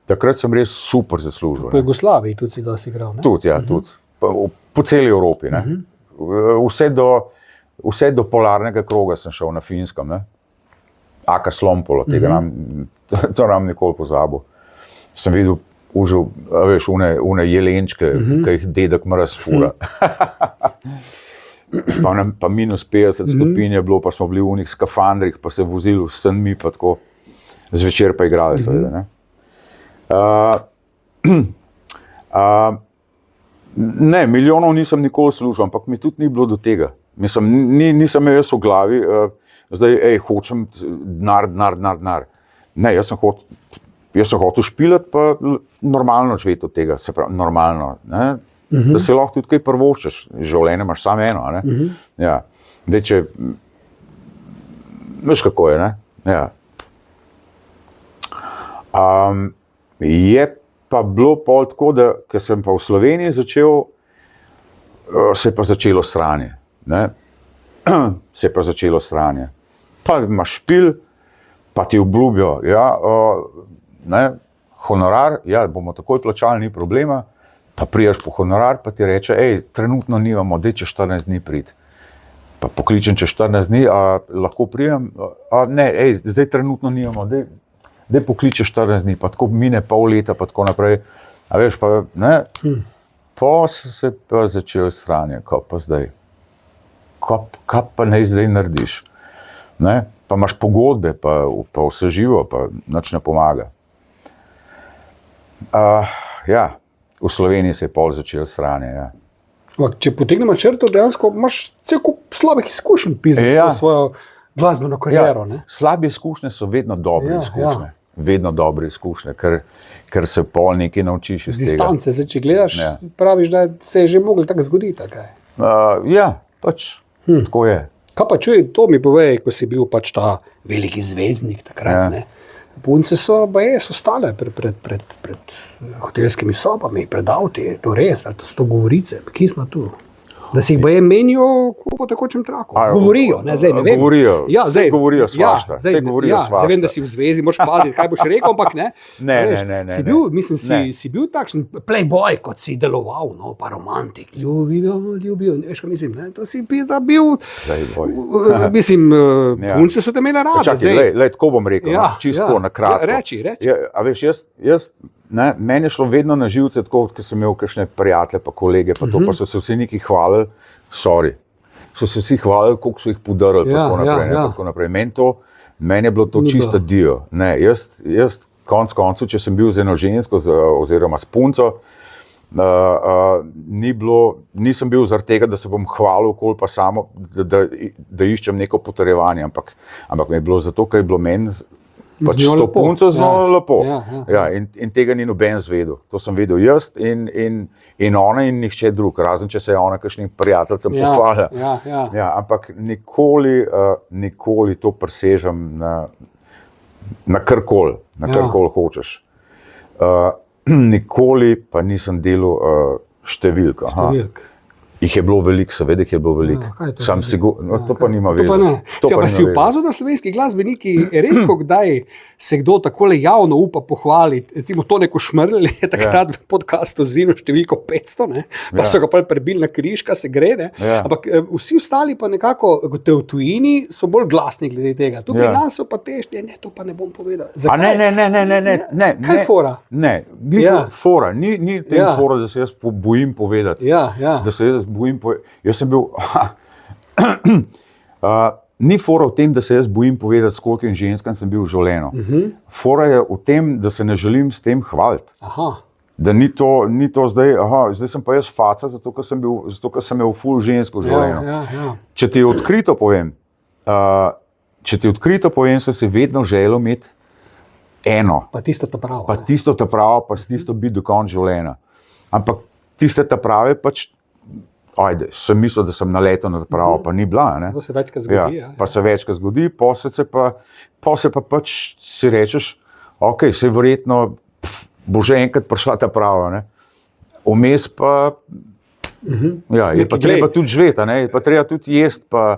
Takrat sem res super zaslužil. Po Jugoslaviji tudi si dosti igral, ne? Tudi, ja, tudi. Po celi Evropi. Ne. Vse do polarnega kroga sem šel na Finskem. Ne. Aka Slompolo, tega to nam nikoli pozabil. Sem videl, veš, une jelenčke, ki jih dedek mraz fura. Pa minus 50 stopinj je bilo, pa smo bili v unih skafandrih, pa se vozili s sanmi, pa tako zvečer pa igrali. Seveda, ne. Ne, milijonov nisem nikoli služil, ampak mi tudi ni bilo do tega. Mislim, nisem imel jaz v glavi, zdaj, hočem denar. Ne, jaz sem hotel špilati, pa normalno živeti od tega, se pravi, normalno. Ne? Da si lahko tudi kaj prvoščeš, življenje imaš samo eno. Ne? Ja. Zdaj, če, veš kako je, ne? Ja. Je pa bilo pol tako, da ker sem pa v Sloveniji začel, se je pa začelo sranje. Ne? Se je pa začelo sranje. Pa imaš špil, pa ti obljubijo, ja, honorar, ja, bomo takoj plačali, ni problema, pa prijaš po honorar, pa ti reče, trenutno nimamo, daj čez 14 dni priti. Pa pokličem čez 14 dni, a lahko prijem, ne, zdaj trenutno nimamo, daj pokličeš 14 dni, pa tako mine pol leta, pa tako naprej. A veš, pa ne, pa se pa začel sranje, kaj pa zdaj? Kaj pa naj zdaj narediš? Ne? Pa imaš pogodbe, pa vse živo, pa nič ne pomaga. Ja, v Sloveniji se je pol začel sranje, ja. Če potegnemo črto, dejansko imaš cel kup slabih izkušenj pisati s svojo glasbeno kariero. Ja, slabe izkušnje so vedno dobre izkušnje. Vedno dobre izkušnje, ker se pol nekaj naučiš iz tega. Z distance, zdaj, če gledaš, praviš, da se je že moglo tako zgoditi. Ja, pač tako je. Kaj pa čuj, to mi povej, ko si bil pač ta veliki zvezdnik takrat, ne? Punce so stale pred hotelskimi sobami, pred avti, to res, ali to so govorice, kje smo tu? Da si jih menijo po tekočem traku. Govorijo, ne, zdaj ne vem. Govorijo svašta. Zdaj vem, da si v zvezi, moraš paziti, kaj boš rekel, ampak ne. Ne. Si bil takšen playboy, kot si deloval, no, pa romantik, ljubijo, veš, kaj mislim, ne, to si bil, mislim, punce so te imele rade. Čakaj, tako bom rekel, čisto na kratko. Reči. A veš, jaz, meni je šlo vedno na živce, tako, ker sem imel kakšne prijatelje, pa kolege, pa to, pa so se vsi neki hvalili, so se vsi hvalili, koliko so jih podarili, tako naprej. Meni je bilo to čisto dio. Ne, jaz konc koncev, če sem bil z eno žensko, oziroma s punco, nisem bil zaradi tega, da se bom hvalil okoli pa samo, da iščem neko potrjevanje, ampak mi je bilo zato, ker je bilo meni pač s to punco zelo lepo. In tega ni noben zvedel. To sem vedel jaz in ona in nihče drug, razen če se je ona kakšnim prijateljcem pohvalila. Ja, ampak nikoli to presežem na karkoli hočeš. Nikoli pa nisem delal številk. Jih je bilo veliko, seveda jih je bilo veliko. Sam to pa nima veze. Pa si opazil, da slovenski glasbeniki redko kdaj se kdo takole javno upa pohvaliti. Recimo Tone Košmerl je takrat v podcastu Zino številko 500, ne? Pa so ga pa prebili na križka, se gre. Ne? Ampak vsi ostali pa nekako, te v tujini so bolj glasni glede tega. Tukaj nas so pa težnje, ne, to pa ne bom povedal. Ne. Kaj fora? Ne, fora. Ni tem fora, da se jaz bojim povedati. Da se jaz bojim povedati. Jaz sem bil... ni fora v tem, da se jaz bojim povedati, s koliko ženskam sem bil v življenju. Fora je v tem, da se ne želim s tem hvaliti. Da ni to zdaj, zdaj sem pa jaz faca, zato ker sem imel ful žensko v življenju. Če ti odkrito povem, sem si vedno želel imeti eno. Pa tisto ta pravo. Pa tisto biti do konca življenja. Ampak tiste ta prave pač, sem mislil, da sem naletel na ta pravo, pa ni bila. To se večkrat zgodi. Pa se večkrat zgodi, po se pa pač si rečeš, se verjetno bo že enkrat prišla ta prava. Vmes pa je pa treba tudi živeti, je pa treba tudi jesti, pa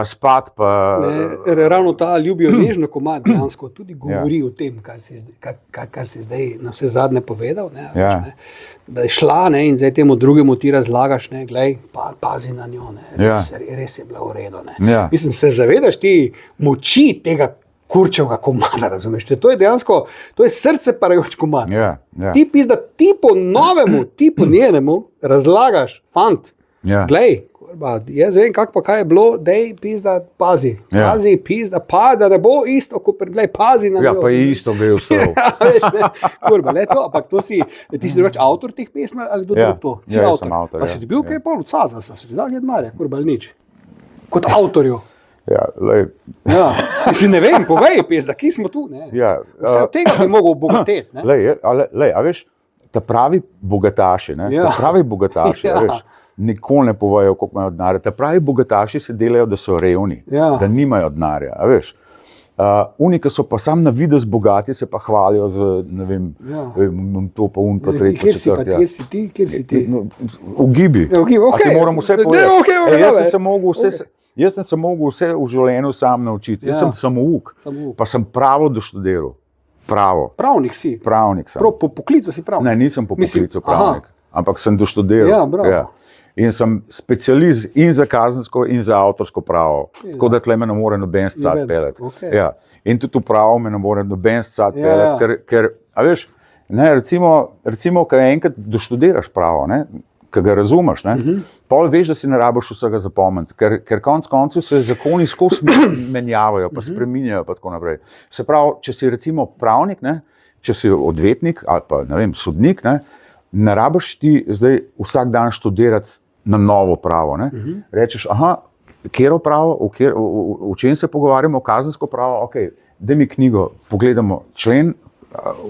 spati. Ravno ta ljubijo nežno komad dejansko tudi govori o tem, kar si zdaj na vse zadnje povedal. Da je šla in zdaj temu drugemu ti razlagaš, glej, pazi na njo, res je bila v redu. Mislim, se zavedaš ti moči tega kurčevega komada, razumeš? To je dejansko, to je srce parajoč komad. Ti pizda, ti po novemu, ti po njenemu razlagaš, fant, glej, jaz vem, kaj je bilo, dej pizda, pazi, pizda, da ne bo isto, glej, pazi na njo. Pa je isto bil vstal. Kurba, to, ampak to ti si drugač avtor teh pesmi, ali kdo drug to? Si avtor. Sem avtor, pa si dobil kaj pol od Sazasa, si ti dal Jedmarja, kurba, ali nič. Kot avtorju. Mislim, ne vem, povej, pizda, kje smo tu? Vse od tega bi mogel obogateti. A veš, ta pravi bogataši, nikoli ne povejo, koliko imajo denarja. Ta pravi bogataši se delajo, da so revni, da nimajo denarja. Oni, ki so pa sam na videz bogati, se pa hvalijo z, ne vem, to pa pa tretji, pa četrti. Kjer si ti? V gibi. A ti moram vse povedati. Jaz sem se mogel vse v življenju sam naučiti. Jaz sem samouk, pa sem pravo doštudiral. Pravo. Pravnik si? Pravnik sem. Po poklicu si pravnik? Ne, nisem po poklicu pravnik, ampak sem doštudiral. In sem specialist in za kazensko in za avtorsko pravo. Tako da tle me ne more noben scat pelet. In tudi v pravo me ne more noben scat pelet, ker, a veš, recimo, ko enkrat doštudiraš pravo, ki ga razumeš, pol veš, da si ne rabiš vsega zapomniti, ker konc koncev se zakoni skozi menjavajo, pa spreminjajo, pa tako naprej. Se pravi, če si recimo pravnik, če si odvetnik ali pa, ne vem, sodnik, ne rabiš ti zdaj vsak dan študirati na novo pravo. Rečeš, katero pravo, o čem se pogovarjamo, kazensko pravo, daj mi knjigo, pogledamo člen,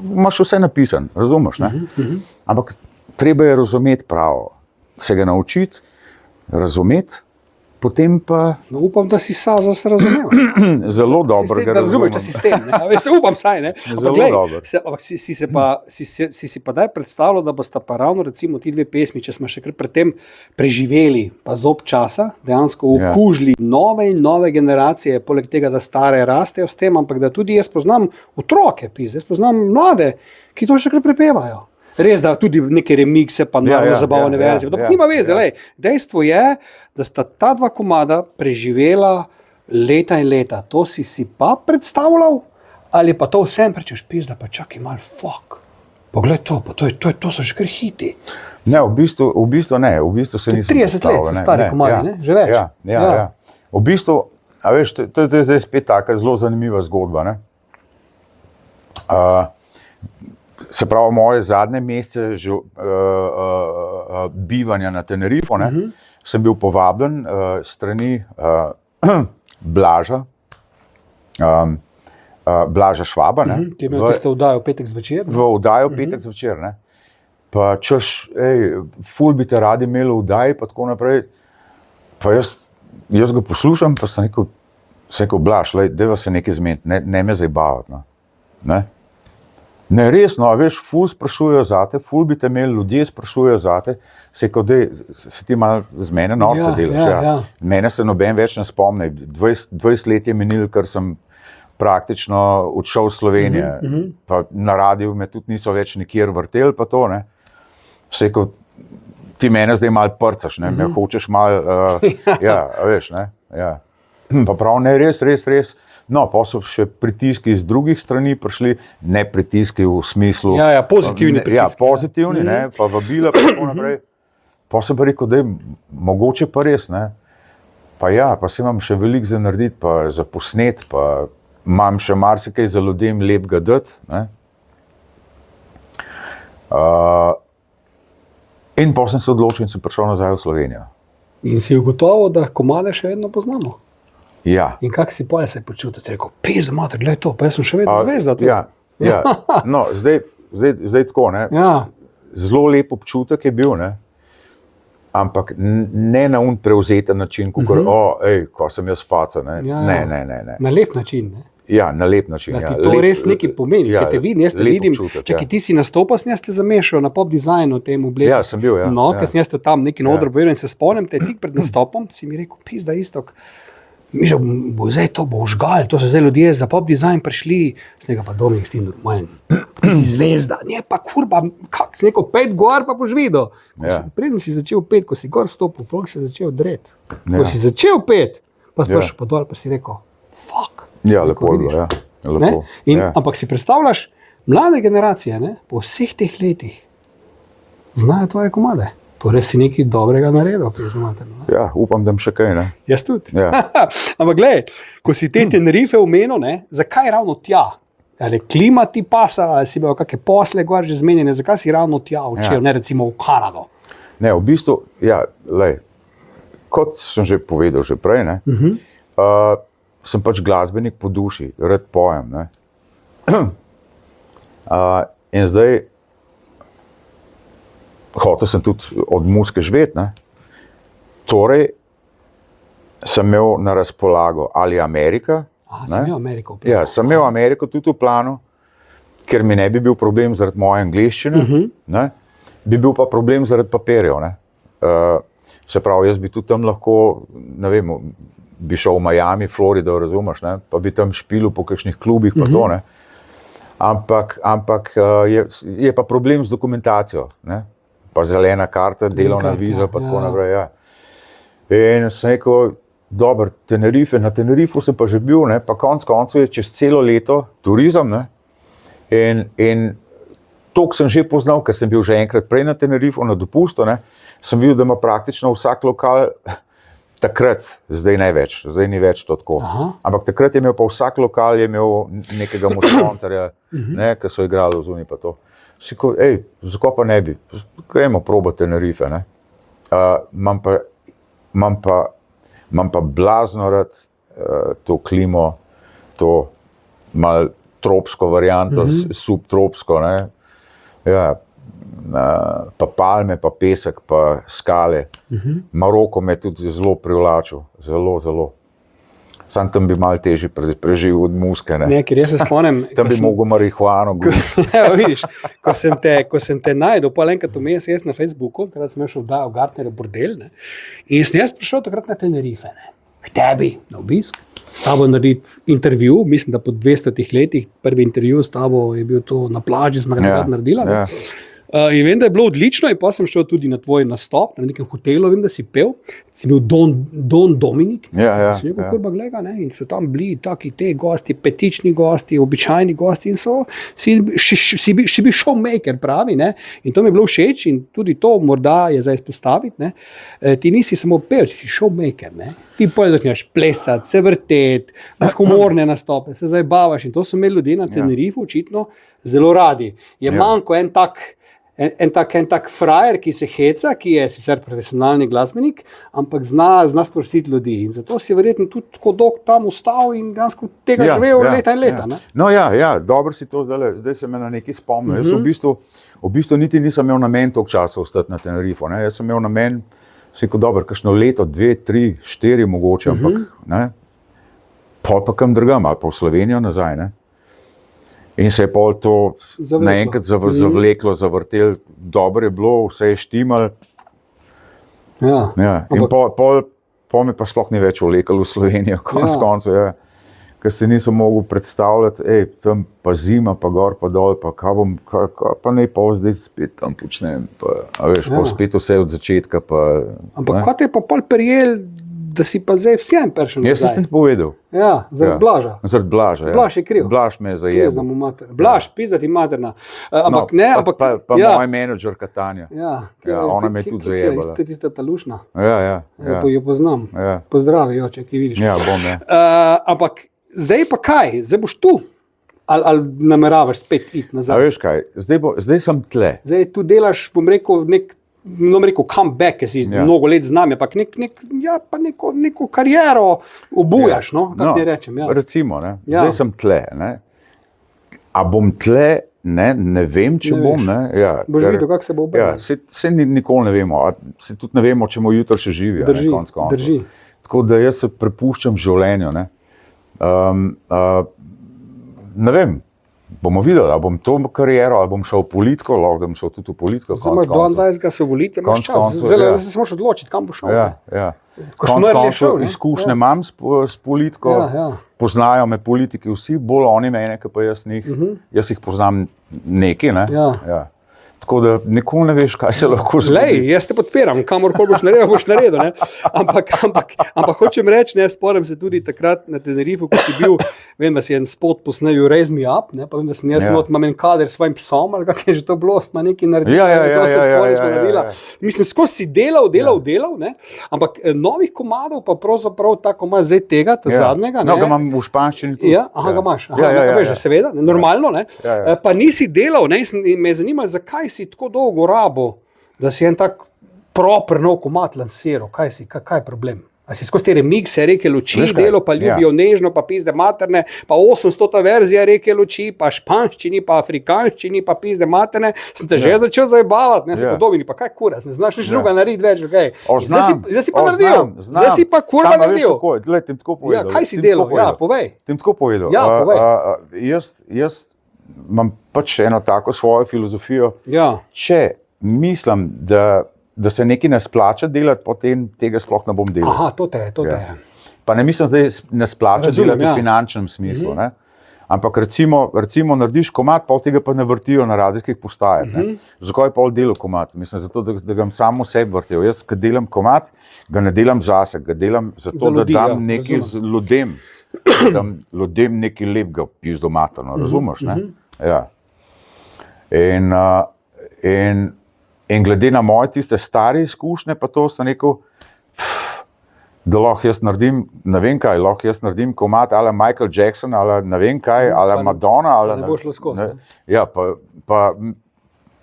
imaš vse napisan, razumeš, ampak treba je razumeti pravo, se ga naučiti, razumeti, potem pa... No, upam, da si Sazas razumel. Zelo dobro ga razumeš. Ta sistem, upam saj, Zelo dobro. Si si pa daj predstavljal, da bosta pa ravno recimo ti dve pesmi, če smo še kar pred tem preživeli, pa zob časa, dejansko okužili nove in nove generacije, poleg tega, da stare rastejo s tem, ampak da tudi jaz poznam otroke, jaz poznam mlade, ki to še kar prepevajo. Res, da tudi neke remikse, pa naravno zabavne verzije. Nima veze, dejstvo je, da sta ta dva komada preživela leta in leta. To si pa predstavljal, ali pa to vsem prečeš, pizda, pa čakaj malo, fuck. Poglej to, pa to so že kar hiti. Ne, v bistvu ne, v bistvu se nisem 30 let so stari komadi, že več. Ja. V bistvu, a veš, to je zdaj spet taka zelo zanimiva zgodba, Se pravi, moje zadnje mesece bivanja na Tenerifo, sem bil povabljen strani Blaža Švaba. Ti imel tiste vdajo petek zvečer? V vdajo petek zvečer. Pa češ, ful bi te radi imeli v vdaji, pa tako naprej. Pa jaz ga poslušam, pa sem rekel, Blaž, dajva se nekaj zmeniti, ne me zabavati. Ne, resno, veš, ful sprašujejo zate, ful bi te imeli, ljudje sprašujejo zate, se ti malo z mene norce delaš. Mene se noben več ne spomne, 20 let je menil, ker sem praktično odšel v Slovenijo, pa na radiju me tudi niso več nikjer vrteli, pa to, ti mene zdaj malo prcaš, me hočeš malo, veš, pa prav, ne, res. No, pa so še pritiski iz drugih strani prišli, ne pritiski v smislu... pozitivni pritiski. Pozitivni, pa vabila, pa tako naprej. Pa sem pa rekel, da je mogoče pa res, Pa ja, pa se imam še veliko za narediti, pa za posnet, pa imam še marsikaj za ljudem lepega dati. In potem sem se odločil in sem prišel nazaj v Slovenijo. In si ugotovil, da komade še vedno poznamo. Ja. In kak si pa se počutil? Si rekel, pizda mater, gledaj to, pa jaz sem še vedno zvezda. Ja. No, zdaj tako, ne. Ja. Zelo lep občutek je bil, ne. Ampak ne na prevzeten način, ko sem jaz faca. Ne. Ne. Na lep način. Ne? Ja, na lep način. Da ti to res nekaj pomeni, ker te vidim, jaz te vidim. Čakaj, ti si nastopal, jaz te zamešal na pop dizajnu tem obleku. Ja, sem bil, ja. No, ker sem jaz tam neki na odru povedal in se spomnim, te tik pred nastopom, si mi rekel, pizda Iztok, mišel, zdaj to bo žgal, to so zdaj ljudje za pop dizajn prišli, s njega pa Dominik si normalen, ti si zvezda, ne pa kurba, kak, si rekel, 5 gor pa boš videl. Preden si začel 5, ko si gor stopil, folk se je začel dret. Ko si začel 5, pa sprašal pa dol, pa si rekel, fuck. Ja, lepo je bilo, ja. Lepo. Ampak si predstavljaš, mlade generacije, ne, po vseh teh letih znajo tvoje komade. Torej si nekaj dobrega naredil, kaj znate. Ja, upam, da še kaj, ne. Jaz tudi. Ja. Ampak glej, ko si te Tenerife omenil, ne, zakaj ravno tja? Ali klima ti pasa, ali si imel kakšne posle gor že zmenjene, zakaj si ravno tja odšel, ne recimo v Kanado? Ne, v bistvu, ja, lej, kot sem že povedal že prej, ne, sem pač glasbenik po duši, rad pojem. Ne. In zdaj hotel sem tudi od muzike živeti. Ne. Torej sem imel na razpolago ali Amerika. Sem imel Ameriko v planu. Ja, sem imel Ameriko tudi v planu, ker mi ne bi bil problem zaradi moje angleščine, ne. Bi bil pa problem zaradi papirjev. Ne. Se pravi, jaz bi tudi tam lahko, ne vem, bi šel v Miami, Florido, razumeš, ne? Pa bi tam špilil po kakšnih klubih, pa to, ne. Ampak je pa problem z dokumentacijo, ne. Pa zelena karta, delovna viza, pa tako naprej, ja. In sem rekel, dobro, Tenerife, na Tenerifu sem pa že bil, ne, pa konec koncev je čez celo leto turizem, ne. In toliko sem že poznal, ker sem bil že enkrat prej na Tenerifu, na dopustu, ne, sem videl, da ima praktično vsak lokal. Takrat, zdaj ne več, zdaj ni več to tako. Ampak takrat je imel pa vsak lokal je imel nekega motomonterja, ne, ki so igrali v zunaj pa to. Si rekel, zakaj pa ne bi? Gremo probati Tenerife, ne. Imam pa blazno rad to klimo, to malo tropsko varianto, subtropsko, ne. Ja. Pa palme, pa pesek, pa skale. Maroko me je tudi zelo privlačil, zelo. Sam tam bi malo težje preživel od muzike. Ne, ker jaz se spomnim. Tam bi mogel marihuano. Vidiš, ko sem te najdel, pa enkrat vmes jaz na Facebooku, takrat sem šel v Gartnerjev bordel, ne, in sem jaz prišel takrat na Tenerife, ne, k tebi na obisk, s tabo narediti intervju, mislim, da po 200 letih, prvi intervju s tabo je bil to na plaži, smo ga nekrat naredila. Ne. In vem, da je bilo odlično, in pa sem šel tudi na tvoj nastop, na nekem hotelu, vem, da si pel, si bil Don Dominik, si rekel, kurba glega, ne, in so tam bili taki te gosti, petični gosti, običajni gosti, in si bil showmaker pravi, ne, in to mi je bilo všeč, in tudi to morda je za izpostaviti, ne, ti nisi samo pel, si showmaker, ne, ti potem začneš plesati, se vrteti, imaš humorne nastope, se zabavaš, in to so imeli ljudje na Tenerifu očitno zelo radi. Je manjko en tak frajer, ki se heca, ki je sicer profesionalni glasbenik, ampak zna sprostiti ljudi. In zato si verjetno tudi tako dolgo tam ostal in dejansko tega živel leta in leta. Ne? No ja, dobro si to zdaj se me na nekaj spomnil. Jaz v bistvu niti nisem imel namen toliko časa ostati na Tenerifu. Ne? Jaz sem imel namen, rekel, dobro, kakšno leto, 2, 3, 4 mogoče, ampak ne? Pol pa kam drugam, ali pa v Slovenijo nazaj. Ne? In se je pol to naenkrat zavleklo, zavrtel, dobro je bilo, vse je štimal. Ja. In pol me pa sploh ni več vlekalo v Slovenijo, konec koncev, ja. Ker se nisem mogel predstavljati, tam pa zima, pa gor, pa dol, pa pa ne pol zdaj spet tam počnem, pa spet vse od začetka. Ampak kaj te je pa pol prijel, da si pa zdaj vsem prišel. Jaz sem ti povedal. Ja, zaradi Blaža. Zaradi Blaža. Ja. Blaž je kriv. Blaž me je zajel. Blaž, pizdati materna. Ampak ne, ampak. Pa moj menedžer Katanja. Ja, ona me je tudi zajebala. To je tista talušna. Ja. Jo poznam. Ja. Pozdravi, oče, ki vidiš. Ja, bom, ja. Ampak zdaj pa kaj? Zdaj boš tu? Ali nameravaš spet iti nazaj? A veš kaj, zdaj sem tle. Zdaj tu delaš, bom rekel, comeback, ki si mnogo let z nami, ampak neko kariero obujaš, kako ti rečem. Ja. Recimo, ne? Zdaj sem tle. Ne? A bom tle, ne vem, če ne bom. Ne? Ja, boš videl, kako se bo obrnil. Ja, se nikoli ne vemo, se tudi ne vemo, če bomo jutri še živi. Drži. Tako da jaz se prepuščam življenju. Ne vem, bomo videli, ali bom to kariero, ali bom šel v politiko, lahko da bom šel tudi v politiko. Zdaj imaš 22. so volitve, imaš čas, zdaj se moraš odločiti, kam boš šel. Ja. Izkušnje imam s politiko, poznajo me politiki vsi, bolj oni mene, kot pa jaz njih. Jaz jih poznam nekaj, ne? Ja. Tako da nikoli ne veš, kaj se lahko zgodi. Lej, jaz te podpiram, kamorkoli boš naredil. Ne? Ampak hočem reči, spomnim se tudi takrat na Tenerifu, ko si bil, vem, da si en spot posnel Raise Me Up, ne? Pa vem, da sem jaz imam en kader s svojim psom, ali kak je že to bilo, smo nekaj naredili. Ja. Mislim, skozi si delal, ne? Ampak novih komadov pa pravzaprav tako imaš zdaj tega, zadnjega. No, ga imam v španščini tudi. Ga imaš. Veš, seveda, normalno, ne? Pa nisi delal, ne? Me je zanimalo, zakaj si tako dolgo rabo, da si en tak proper nov komad lansiral. Kaj je problem? A si skozi te remikse reke luči, delo pa ljubijo nežno, pa pizde materne, pa 800 verzija reke luči, pa španščini, pa afrikanščini, pa pizde materne, sem te že začel zajebavati, ne si podobni, pa kaj kura, ne znaš nič druga narediti več, okay. Zdaj si pa naredil, zdaj si pa kurva naredil. Kaj si delal? Ja, povej. Tem tako povedal. Ja, povej. Jaz imam pač eno tako svojo filozofijo. Če mislim, da se nekaj ne splača delati, potem tega sploh ne bom delal. Aha, to te je. Pa ne mislim, da ne splača delati v finančnem smislu. Ne? Ampak recimo narediš komad, pol tega pa ne vrtijo na radijskih postajah. Zakaj je pol delal komad? Mislim, zato, da ga samo sebi vrtijo. Jaz, ko delam komad, ga ne delam zase, ga delam zato, da dam nekaj ljudem. Ljudem nekaj lepega pizdo materno, razumeš? Ne? Ja. In glede na moje tiste stare izkušnje, pa to sem rekel, da lahko jaz naredim, ne vem kaj, lahko jaz naredim komad ali Michael Jackson, ali ne vem kaj, ali Madonna. Ne bo šlo skozi. Ja, pa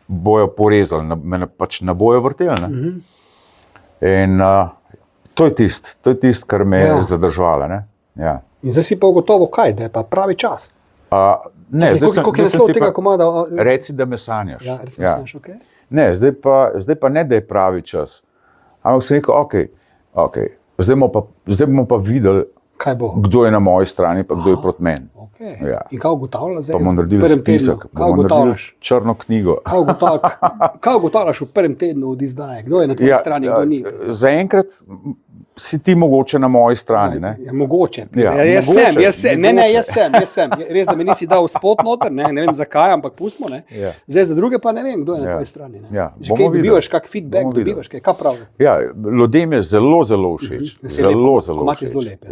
bojo porezali, me pač ne bojo vrteli. Ne? In to je tisto, kar me je zadržalo. Ja. In zdaj si pa ugotovil, kaj, da je pa pravi čas. Ne, koliko je naslov tega komada? Reci, da me sanjaš. Ja, reci, da me sanjaš, okej. Ne, zdaj pa ne, da je pravi čas. Ampak sem rekel, okej, zdaj bomo pa videli, kdo je na moji strani, pa kdo je proti meni. Okay. Ja. In kaj ugotavljaš zdaj? Pa bomo naredili spisek, bomo naredili črno knjigo. Kaj ugotavljaš v prvem tednu od izdaje? Kdo je na tvoji strani, kdo ni? Zaenkrat si ti mogoče na moji strani. Ne? Mogoče. Jaz sem. Res, da mi nisi dal spot noter, ne vem zakaj, ampak pustimo. Zdaj za druge pa ne vem, kdo je na tvoji strani. Že kaj dobivaš, kak feedback dobivaš, kaj pravi? Ja, ljudem je zelo všeč. Zelo komad je zelo lep.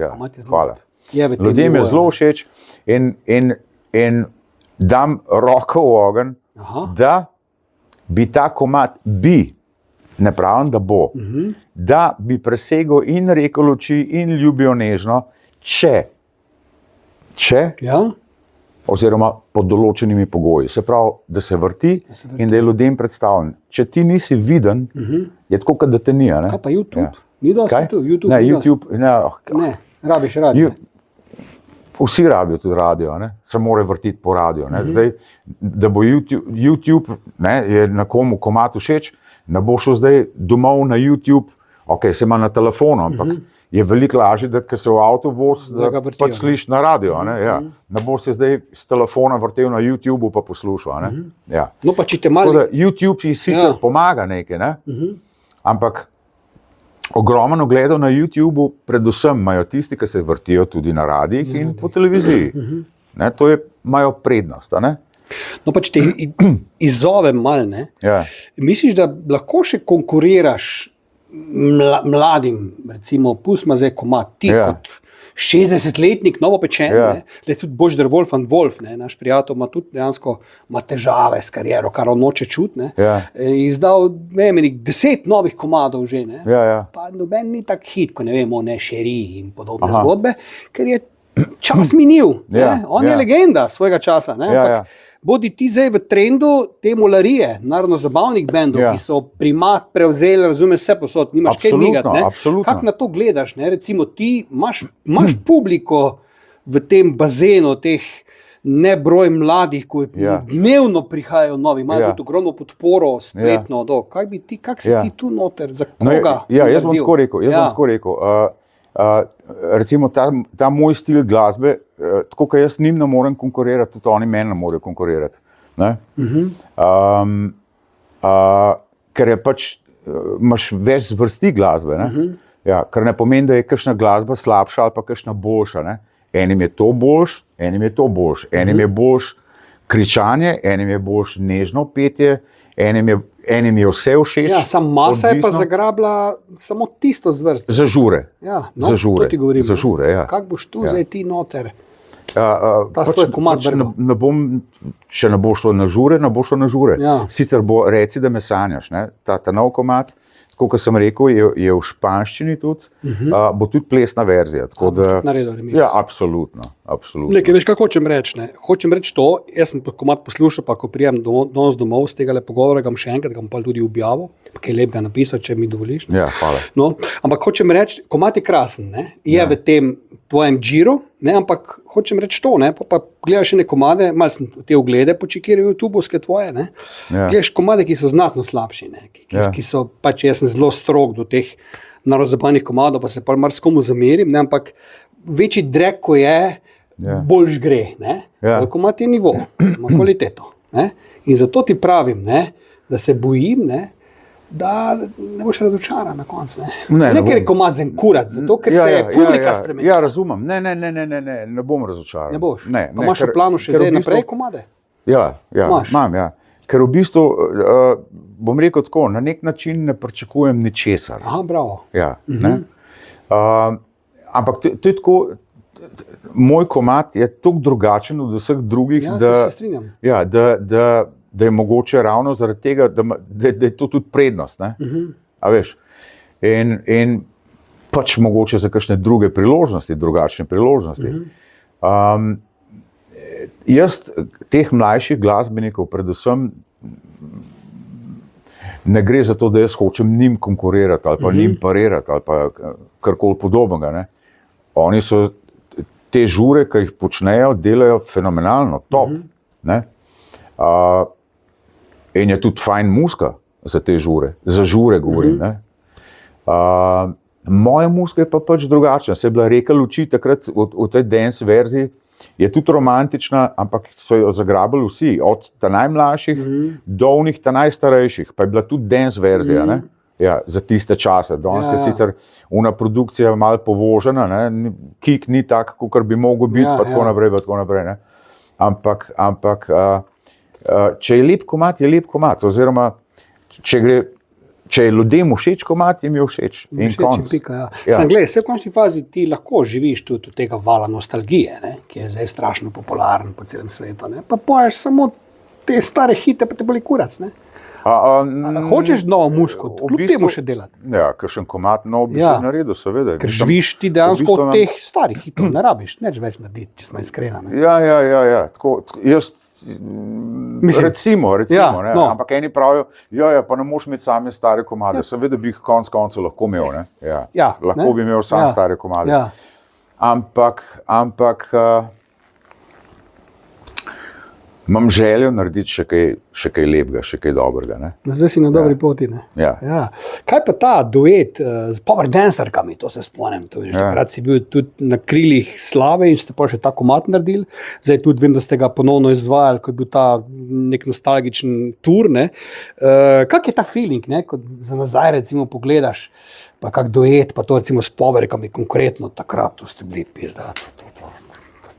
Hvala. Ljudem je zelo všeč in dam roko v ogenj, da bi ta komad ne pravim, da bo, da bi presegel in reko luči in ljubijo nežno, če oziroma pod določenimi pogoji. Se pravi, da se vrti in da je ljudem predstavljen. Če ti nisi viden, je tako, kot da te ni. Kaj pa YouTube? Ni dosti YouTube? Ne, YouTube. Ne, rabiš radio. Vsi rabijo tudi radio, se morajo vrtiti po radio. Zdaj, da bo YouTube je na komu komad všeč, ne bo šel zdaj domov na YouTube, se ima na telefonu, ampak je veliko lažje, da se v avtu voz, da pač slišiš na radio. Ne bo se zdaj s telefona vrtel na YouTube pa poslušal. Ja. No pa če te malo... YouTube ji sicer pomaga nekaj, ampak ogromno ogledov na YouTubeu, predvsem imajo tisti, ki se vrtijo tudi na radijih in po televiziji. To imajo prednost. No pa če te izzovem malo, misliš, da lahko še konkuriraš mladim, recimo, pustimo zdaj komad, ti kot 60-letnik, novopečen, le tudi Božder Wolf and Wolf, naš prijatelj ima tudi dejansko težave s kariero, kar on noče čuti. Izdal 10 novih komadov že, pa noben ni tak hit, ko ne vemo, Šeri in podobne zgodbe, ker je čas minil, on je legenda svojega časa, bodi ti zdaj v trendu te molarije, narodno-zabavnih bendov, ki so primat prevzeli, razumeš, vse posod, nimaš kaj migati. Kako na to gledaš? Recimo ti imaš publiko v tem bazenu teh nebroj mladih, ki dnevno prihajajo novi, imajo tudi ogromno podporo, spletno. Kako si ti tu noter, za koga? Jaz bom tako rekel. Recimo ta moj stil glasbe, tako kot jaz njim ne morem konkurirati, tudi oni meni ne morejo konkurirati. Ker je pač, imaš več vrsti glasbe, kar ne pomeni, da je kakšna glasba slabša ali pa kakšna boljša. Enim je to boljš, enim je to boljš. Enim je boljš kričanje, enim je boljš nežno petje, enim je vse všeč. Sam masa je pa zagrabila samo tisto zvrst. Za žure. To ti govorim. Za žure, Kako boš tu zdaj ti noter? Ta svoj komad vrnil. Če ne bo šlo na žure, ne bo šlo na žure. Sicer bo reci, da me sanjaš. Ta nov komad, tako kot sem rekel, je v španščini tudi, bo tudi plesna verzija. Absolutno. Nekaj, veš, kako hočem reči? Hočem reči to, jaz sem komad poslušal, pa ko prijem danes domov z tega pogovora, ga bom še enkrat, ga bom pa tudi objavil, pa kaj lepega napisal, če mi dovoliš. Hvala. Ampak hočem reči, komad je krasen, je v tem tvojem džiru, ampak hočem reči to, pa gledaš še ne komade, malo sem te oglede počekiril YouTubovske tvoje, gledaš komade, ki so znatno slabši, ki so, pač jaz sem zelo strog do teh narodno-zabavnih komadov, pa se pa marsikomu zamerim, ampak večji drek, ko je, boljš gre, komad je nivo, ima kvaliteto, in zato ti pravim, da se bojim, da ne boš razočaran na koncu. Ne ker je komad zen kurat, zato ker se je publika spremenila. Ja, razumem. Ne bom razočaran. Ne boš. Pa imaš v planu še zdaj naprej komade? Imam. Ker v bistvu, bom rekel tako, na nek način ne pričakujem ničesar. Bravo. Ampak to je tako, moj komad je toliko drugačen od vseh drugih, se strinjam. Da je mogoče ravno zaradi tega, da je to tudi prednost. A veš? In pač mogoče za kakšne druge priložnosti, drugačne priložnosti. Jaz teh mlajših glasbenikov predvsem ne gre za to, da jaz hočem njim konkurirati ali pa njim parirati ali pa karkoli podobnega. Oni so te žure, ki jih počnejo, delajo fenomenalno, top. In je tudi fajn muzika za te žure, za žure govorim. Moja muzika je pa pač drugačna, se je bila Reka luči takrat v tej dance verziji, je tudi romantična, ampak so jo zagrabili vsi, od ta najmlajših do onih ta najstarejših, pa je bila tudi dance verzija, za tiste čase. Danes je sicer una produkcija malo povožena, kik ni tak, kakor bi mogel biti, pa tako naprej. Ampak če je lep komad, je lep komad. Oziroma, če je ljudem všeč komad, jim je všeč. Sam gledaj, v končni fazi ti lahko živiš tudi od tega vala nostalgije, ki je zdaj strašno popularen po celem svetu. Pa poješ samo te stare hite, pa te boli kurac. Hočeš novo muziko, kljub temu še delati? Kakšen komad nov bi se naredil, seveda. Ker živiš ti dejansko od teh starih hitov, ne rabiš nič več narediti, če smo iskreni. Jaz recimo, ampak eni pravijo, pa ne moš imeti same stare komade, seveda bi jih konec koncev lahko imel, lahko bi imel sam stare komade. Ampak imam željo narediti še kaj lepega, še kaj dobrega. Zdaj si na dobri poti. Kaj pa ta duet z Power Dancerkami, to se spomnim. Takrat si bil tudi na krilih slave in ste pa še ta komad naredili. Zdaj tudi vem, da ste ga ponovno izvajali, ko je bil ta nek nostalgičen tur. Kak je ta feeling, ko za nazaj recimo pogledaš, pa kak duet, pa to recimo s Powerkami konkretno takrat, to ste bili pizda.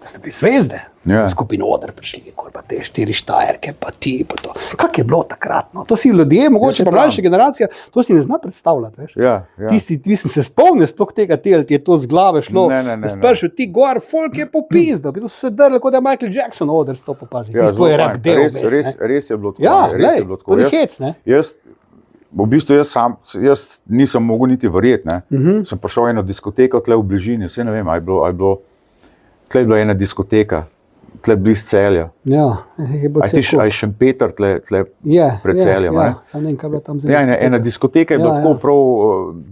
da ste bili zvezde, Ja. skupino Oder prišli, pa te 4 štajerke, pa ti, pa to. Kako je bilo takrat? No? To si ljudje, mogoče pa mlajša generacija, to si ne zna predstavljati. Veš? Ja. Ti sem se spomnil sploh tega, ali ti je to z glave šlo. Ne. Sprašal ti gor, folk je popizdal, bi to se drlo, kot da je Michael Jackson Oder stopil, pazi. Ja, Tisto je rap del. Res je bilo tako. Ja, Res je bilo tako. to ni hec, ne? V bistvu jaz nisem mogel niti verjeti. Sem prišel v eno diskoteko tle v bližini, vse ne vem, tle je bila ena diskoteka, tle blizu Celja. Ja, je bilo celo. Aj Šempeter tle pred Celjem. Sam ne vem, kaj je bilo tam za Ja, ena diskoteka je bila Ja, tako ja. prav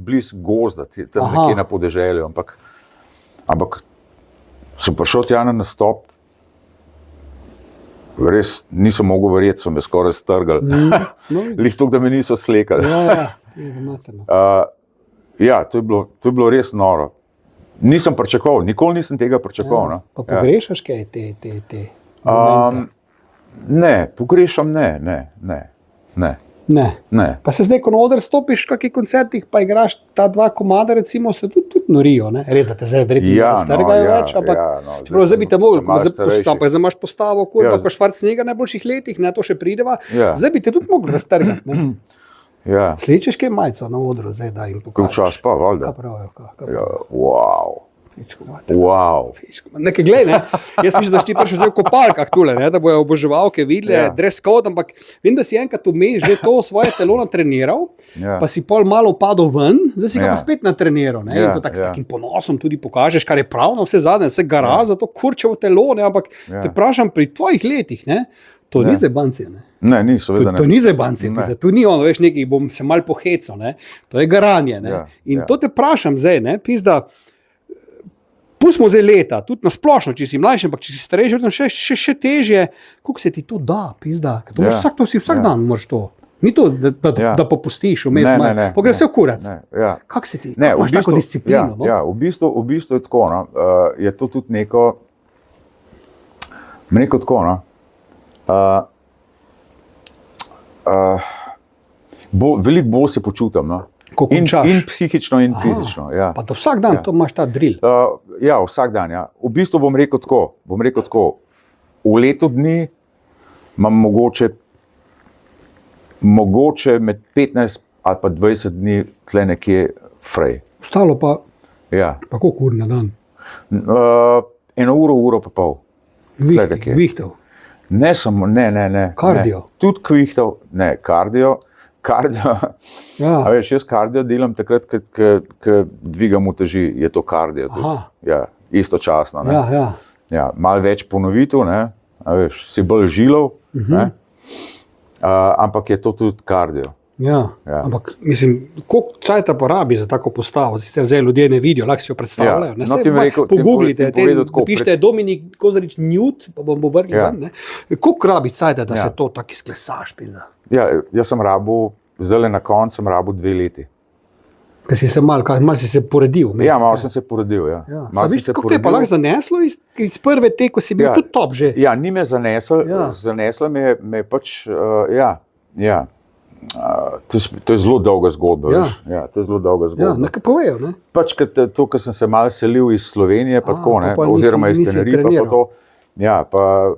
blizu gozda, tam Aha. nekje na podeželju. Ampak sem prišel tja na nastop, res nisem mogel verjeti, so me skoraj strgali. No, Lih to, da me niso slekali. je materno. Ja, to je bilo res noro. Nisem pričakoval, nikoli nisem tega pričakoval. No. Pa pogrešaš kaj te momente? Ne, pogrešam ne. Ne. Pa se zdaj, ko na Oder stopiš v kakih koncertih, pa igraš ta 2 komada, recimo, se tudi norijo. Ne? Res, da te zdaj verjetno ne strgajo več, ampak čeprav zdaj bi te mogli, pa zdaj imaš postavo, pa Schwarzenegger v najboljših letih, ne, to še prideva, zdaj bi te tudi mogli raztrgati. Ja. Sličiš kaj majico na Odru, zdaj da jim pokažeš. Včasih pa, valjda. Kaj pravijo? Ja, wow. Nekaj glej, ne? Jaz mislim, da si ti prišel zdaj v kopalkah tule, ne? Da bojo oboževalke videli dress code, ampak vem, da si enkrat vmes že to svoje telo natreniral, pa si pol malo padel ven, zdaj si ga pa spet natreniral. Ne? In to tako s takim ponosom tudi pokažeš, kar je prav na vse zadnje, vse gara za to kurčevo telo, ne? Ampak te vprašam, pri tvojih letih, ne? To ni zebancija, ne? Ne, ni, seveda ne. To ni zebancija, to ni ono, veš, nekaj, bom se mal pohecal, ne? To je garanje, ne? In to te vprašam zdaj, ne? Pizda, pustimo zdaj leta, tudi na splošno, če si mlajši, ampak če si starejši, še težje, koliko se ti to da, pizda, to si vsak dan moraš to. Ni to, da popustiš vmes malo, pa gre vse v kurac. Kako se ti, kako imaš tako disciplino? Ja, v bistvu je tako, no, je to tudi neko tako, no, veliko bolj se počutim, no. In psihično, in fizično. Ja. Pa to vsak dan, to imaš ta drill. Ja, vsak dan. Ja. V bistvu bom rekel tako, v letu dni imam mogoče med 15 ali pa 20 dni tle nekje frej. Ostalo pa, ja. Pa koliko ur na dan? 1 uro pa pol. Kvihtel? Ne samo, ne. Kardio? Tudi kvihtel, ne, kardio. Ja. A veš, jaz kardio delam takrat, ko dvigam uteži, je to kardio tudi. Ja, istočasno. Ne? Ja, malo več ponovitev, ne? A veš, si bolj žilov, ne? Ampak je to tudi kardio. Ja. Ampak mislim, koliko časa porabi za tako postavo? Sicer zdaj ljudje ne vidijo, lahko si jo predstavljajo. Pogooglite, pišite Dominik Kozarič Newt, pa bom vrgli ven. Koliko rabi časa, da se to tako izklesaš? Ja, jaz sem rabil, zdaj na koncu sem rabil 2 leti. Ker si se malo si se poredil. Ja, malo sem se poredil, ja. Kako te je pa lahko zaneslo iz prve te, ko si bil tudi top že? Ja, ni me zaneslo, zaneslo me je pač, to je zelo dolga zgodba, veš. Ja, to je zelo dolga zgodba. Ja, nekaj povejo, ne? Pač, to, ko sem se malo selil iz Slovenije, pa tako, ne, oziroma iz Tenerife, pa to, ja, pa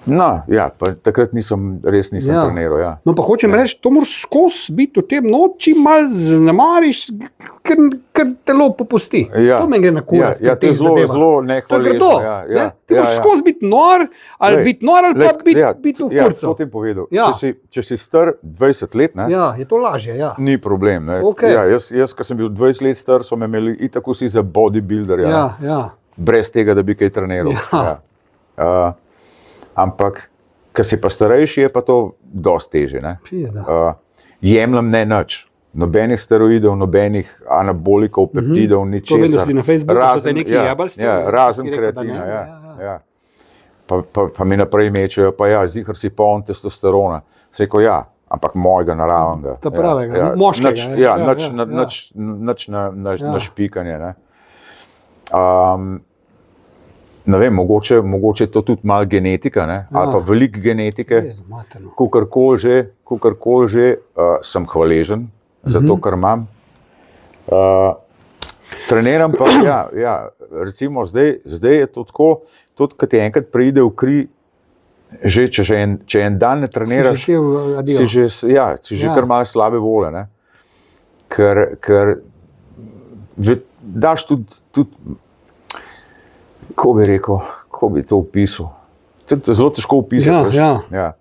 no, ja, pa takrat res nisem treniral, ja. No, pa hočem reči, to moraš skozi biti v tem noči, malo zanemariš, ker telo popusti. Ja. To me gre na kurac. Ja, to je zelo nehvaležno. Ti moraš skozi biti nor, ali pa biti v kurcu. To ti je povedal. Če si star 20 let, ne, je to lažje, ni problem. Ne. Jaz, ko sem bil 20 let star, so me imeli itak vsi za bodybuilderja. Brez tega, da bi kaj treniral. Ampak, ko si pa starejši, je pa to dosti težje. Jemljem ne nič. Nobenih steroidov, nobenih anabolikov, peptidov, ničesar. To vem, da si na Facebooku, so te neki jebali s tem. Ja, razen kreatina. Pa mi naprej mečejo, pa ja, zihar si poln testosterona. Seko ja, ampak mojega naravnega. Ta pravega, moškega. Ja, nič na špikanje. Ne vem, mogoče je to tudi malo genetika, ne? Ali pa veliko genetike. Kakorkoli že, sem hvaležen za to, kar imam. Treniram pa, recimo zdaj je to tako, tudi kad ti enkrat preide v kri, če en dan ne treniraš, si že kar malo slabe vole, ne? Ker daš tudi, kako bi rekel, kako bi to opisal, tudi zelo težko opisati. Ja.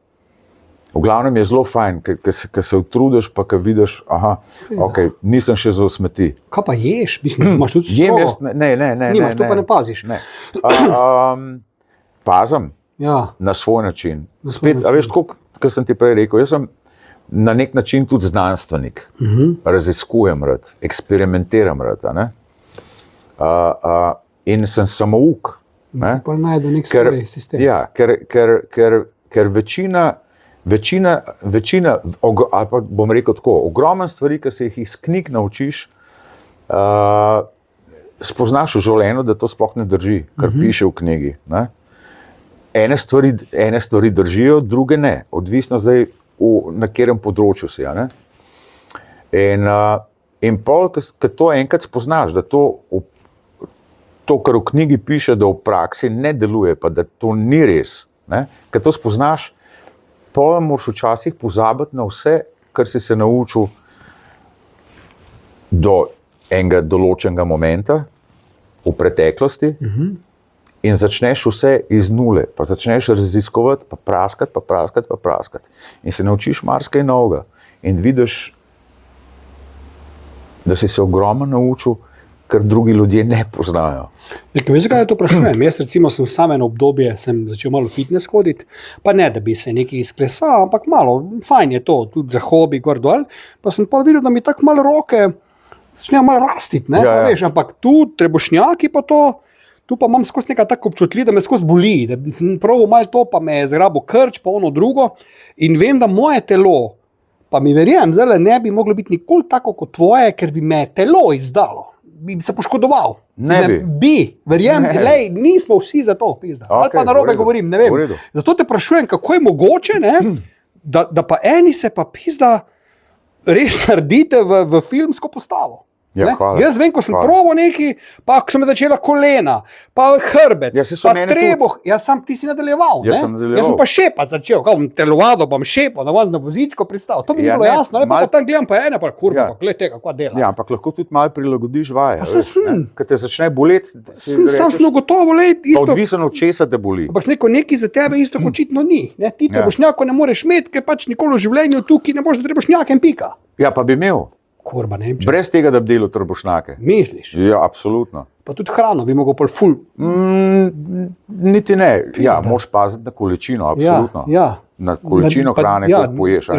V glavnem je zelo fajn, ker se utrudiš, pa ker vidiš, okay, nisem še za smeti. Kaj pa ješ? Mislim, imaš tudi strogo? Ne. Nimaš, to pa ne paziš. Ne. Pazim na svoj način. Spet, veš, tako, kot sem ti prej rekel, jaz sem na nek način tudi znanstvenik. Raziskujem rad, eksperimentiram rad. In sem samouk. Se pa najde nek svoj sistem. Ja, ker večina, ali pa bom rekel tako, ogromno stvari, ki se jih iz knjig naučiš, spoznaš v življenju, da to sploh ne drži, kar piše v knjigi. Ne? Ene stvari držijo, druge ne, odvisno zdaj na katerem področju si. Ne? In pol, ko to enkrat spoznaš, da to, kar v knjigi piše, da v praksi ne deluje, pa da to ni res, ko to spoznaš, pa moraš včasih pozabiti na vse, kar si se naučil do enega določenega momenta v preteklosti in začneš vse iz nule, pa začneš raziskovati, pa praskati. In se naučiš marsikaj novega in vidiš, da si se ogromno naučil, kar drugi ljudje ne poznajo. Veš, kaj to vprašujem? Jaz recimo sem samo eno obdobje, sem začel malo fitness hoditi, pa ne, da bi se nekaj izklesal, ampak malo, fajn je to, tudi za hobi, gor dol, pa sem pa videl, da mi tako malo roke začnejo malo rastiti, ne? Ja. Veš, ampak tu trebušnjaki pa to, tu pa imam skozi nekaj tako občutljiv, da me skozi boli, da sem probal malo to, pa me je zgrabil krč, pa ono drugo in vem, da moje telo, pa mi verjamem, zdaj ne bi moglo biti nikoli tako kot tvoje, ker bi me telo izdalo. Bi se poškodoval. Ne bi. Verjemem, nismo vsi za to, pizda. Ali pa narobe govorim, ne vem. Zato te vprašujem, kako je mogoče, da pa eni se pa pizda res naredite v filmsko postavo. Ja, jaz vem, ko sem probal neki, pa ko sem začela kolena, pa hrbet, pa trebuh, ti si nadaljeval. Jaz sem pa šepa začel, telovado bom šepo, na vozičko pristal. To mi je bilo jasno, pa tam gledam pa ene, pa kurba, pa gled tega, kva dela. Ja, ampak lahko tudi malo prilagodiš vaje. Pa se sem. Ker te začne boleti. Sam sem gotovo, isto. Odvisno od česa te boli. Ampak nekaj za tebe isto očitno ni. Ti trebušnjako ne moreš imeti, ker pač nikoli v življenju tukaj ne boš za trebušnjake in pika. Ja, pa bi imel. Kurba, ne vem, brez tega, da bi delal trebušnjake. Misliš? Ja, absolutno. Pa tudi hrano bi mogel pol ful. Niti ne. Ja, moraš paziti na količino, absolutno. Na količino hrane, kot poješ.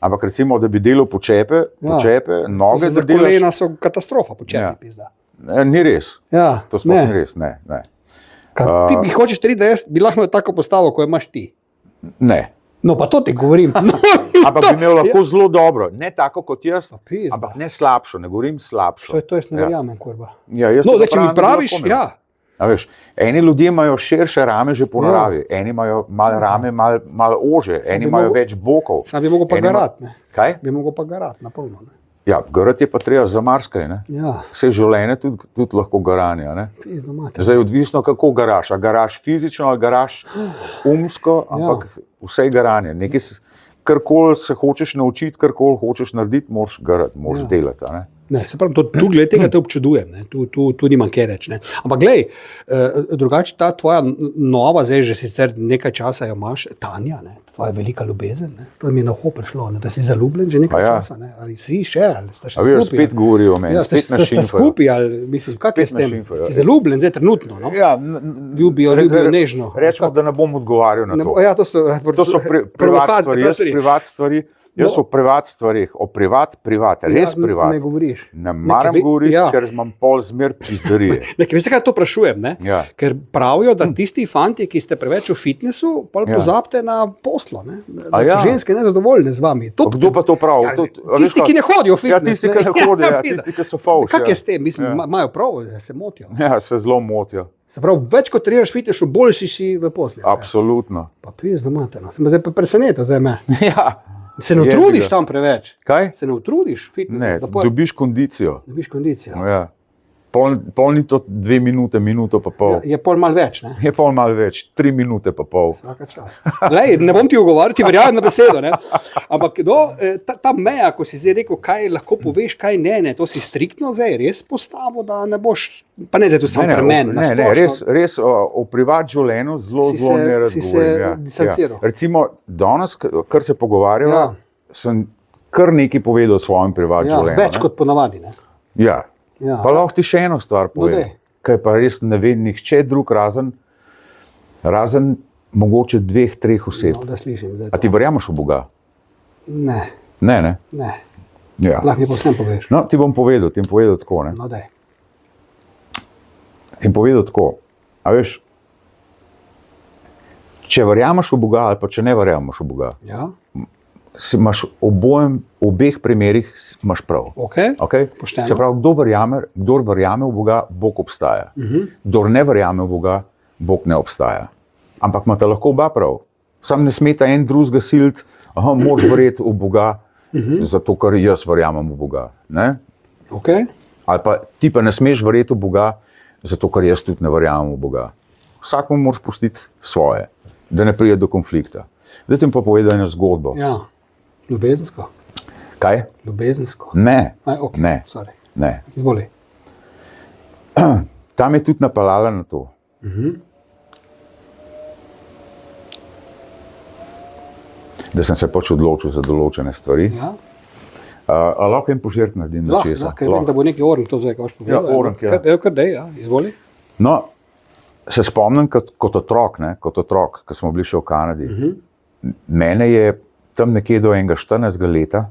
Ampak recimo, da bi delal počepe, noge za kolena so katastrofa, počepi, pizda. Ni res. To sploh ni res, ne. Ti bi hočeš reči, da jaz bi lahko imel tako postavo, ko imaš ti? Ne. No, pa to ti govorim. Ampak bi imel lahko zelo dobro, ne tako kot jaz, ampak ne slabšo, ne govorim slabšo. To jaz ne verjamem, kurba. Če mi praviš, Veš, eni ljudje imajo širše rame že po naravi, eni imajo malo rame, malo ože, eni imajo več bokov. Sam bi mogel pa garati, ne? Kaj? Bi mogel pa garati, napolno, ne? Ja, garati je pa treba za marsikaj, ne? Vse življenje tudi lahko garanje, ne? Zdaj odvisno, kako garaš. A garaš fizično, ali garaš umsko, ampak vse je garanje. Karkoli se hočeš naučiti, karkoli hočeš narediti, moraš garati, moraš delati, ne? Ne, se pravi, tu glede tega te občudujem, ne? Tu nimam kaj reči, ne? Ampak glej, drugače ta tvoja nova, zdaj že sicer nekaj časa jo imaš, Tanja, ne? Tvoja velika ljubezen, ne? To mi je na uho prišlo, ne? Da si zaljubljen že nekaj časa, ne? Ali si še, ali sta še skupaj? Spet govorijo o meni, spet na šimfajo. Sta skupaj, ali mislim, kak je s tem? Si zaljubljen zdaj trenutno, no? Ja, ljubijo nežno. Rečemo, da ne bom odgovarjal na to. Ja, to so privat stvari. Jaz o privat stvarih, o privat, res privat. Ne govoriš. Ne maram govoriti, ker imam pol zmer pizdarije. Veš, kaj to vprašujem, ne? Ker pravijo, da tisti fanti, ki ste preveč v fitnessu, pol pozabite na poslo, ne? Da so ženske nezadovoljne z vami. Kdo pa to pravi? Tisti, ki ne hodijo v fitness. Ja, tisti, ki ne hodijo, tisti, ki so fauš. Kak je s tem? Mislim, imajo prav, da se motijo. Ja, se zelo motijo. Se pravi, več kot treniraš fitnessu, bolj si v poslu. Absolutno. Pa pizda mate, no. Sem zdaj pa presenetil za me. Ja. Se ne utrudiš tam preveč? Kaj? Se ne utrudiš fitness? Ne, dobiš kondicijo. Dobiš kondicijo. Ja. pol ni to 2 minute, minuto pa pol. Je pol malo več, ne? Je pol malo več, 3 minute pa pol. Vsaka čast. Lej, ne bom ti ugovarjal, ti verjamem na besedo. Ne? Ampak ta meja, ko si zdaj rekel, kaj lahko poveš, kaj ne, to si striktno zdaj res postavil, da ne boš, pa ne zdaj tu samo pri meni. Ne, res o privat življenju zelo ne razgovorim. Si se distanciral. Recimo, danes, kar se pogovarjava, sem kar nekaj povedal o svojem privat življenju. Več kot ponavadi, ne? Ja. Pa lahko ti še eno stvar povem, kaj pa res ne ve nihče drug razen mogoče 2-3 oseb. No, da slišim. A ti verjameš v Boga? Ne. Ne. Ja. Lahko mi posem poveš. No, ti bom povedal tako. Ne? No, daj. Ti bom povedal tako. A veš, če verjameš v Boga ali pa če ne verjameš v Boga, imaš obeh primerih imaš prav. Okay. Se pravi, kdor verjame v Boga, Bog obstaja. Kdor ne verjame v Boga, Bog ne obstaja. Ampak imate lahko oba prav. Sam ne smeta en drugega siliti, moraš verjeti v Boga, zato ker jaz verjamem v Boga. Ne? Ali pa ti pa ne smeš verjeti v Boga, zato ker jaz tudi ne verjamem v Boga. Vsakmu moraš pustiti svoje, da ne pride do konflikta. Zdaj ti pa povedal eno zgodbo. Ja. Ljubezensko? Kaj? Ljubezensko? Ne. Ne. Izvoli. Tam je tudi napeljala na to. Da sem se pač odločil za določene stvari. Ja. Lahko jim požirk naredim na česa. Lahko, vem, da bo neki ornk to zdaj, kaj boš povedal. Ja, ornk, ja. Kar dej, izvoli. No, se spomnim kot otrok, ko smo bili še v Kanadi. Mene je tam nekje do enega 14 leta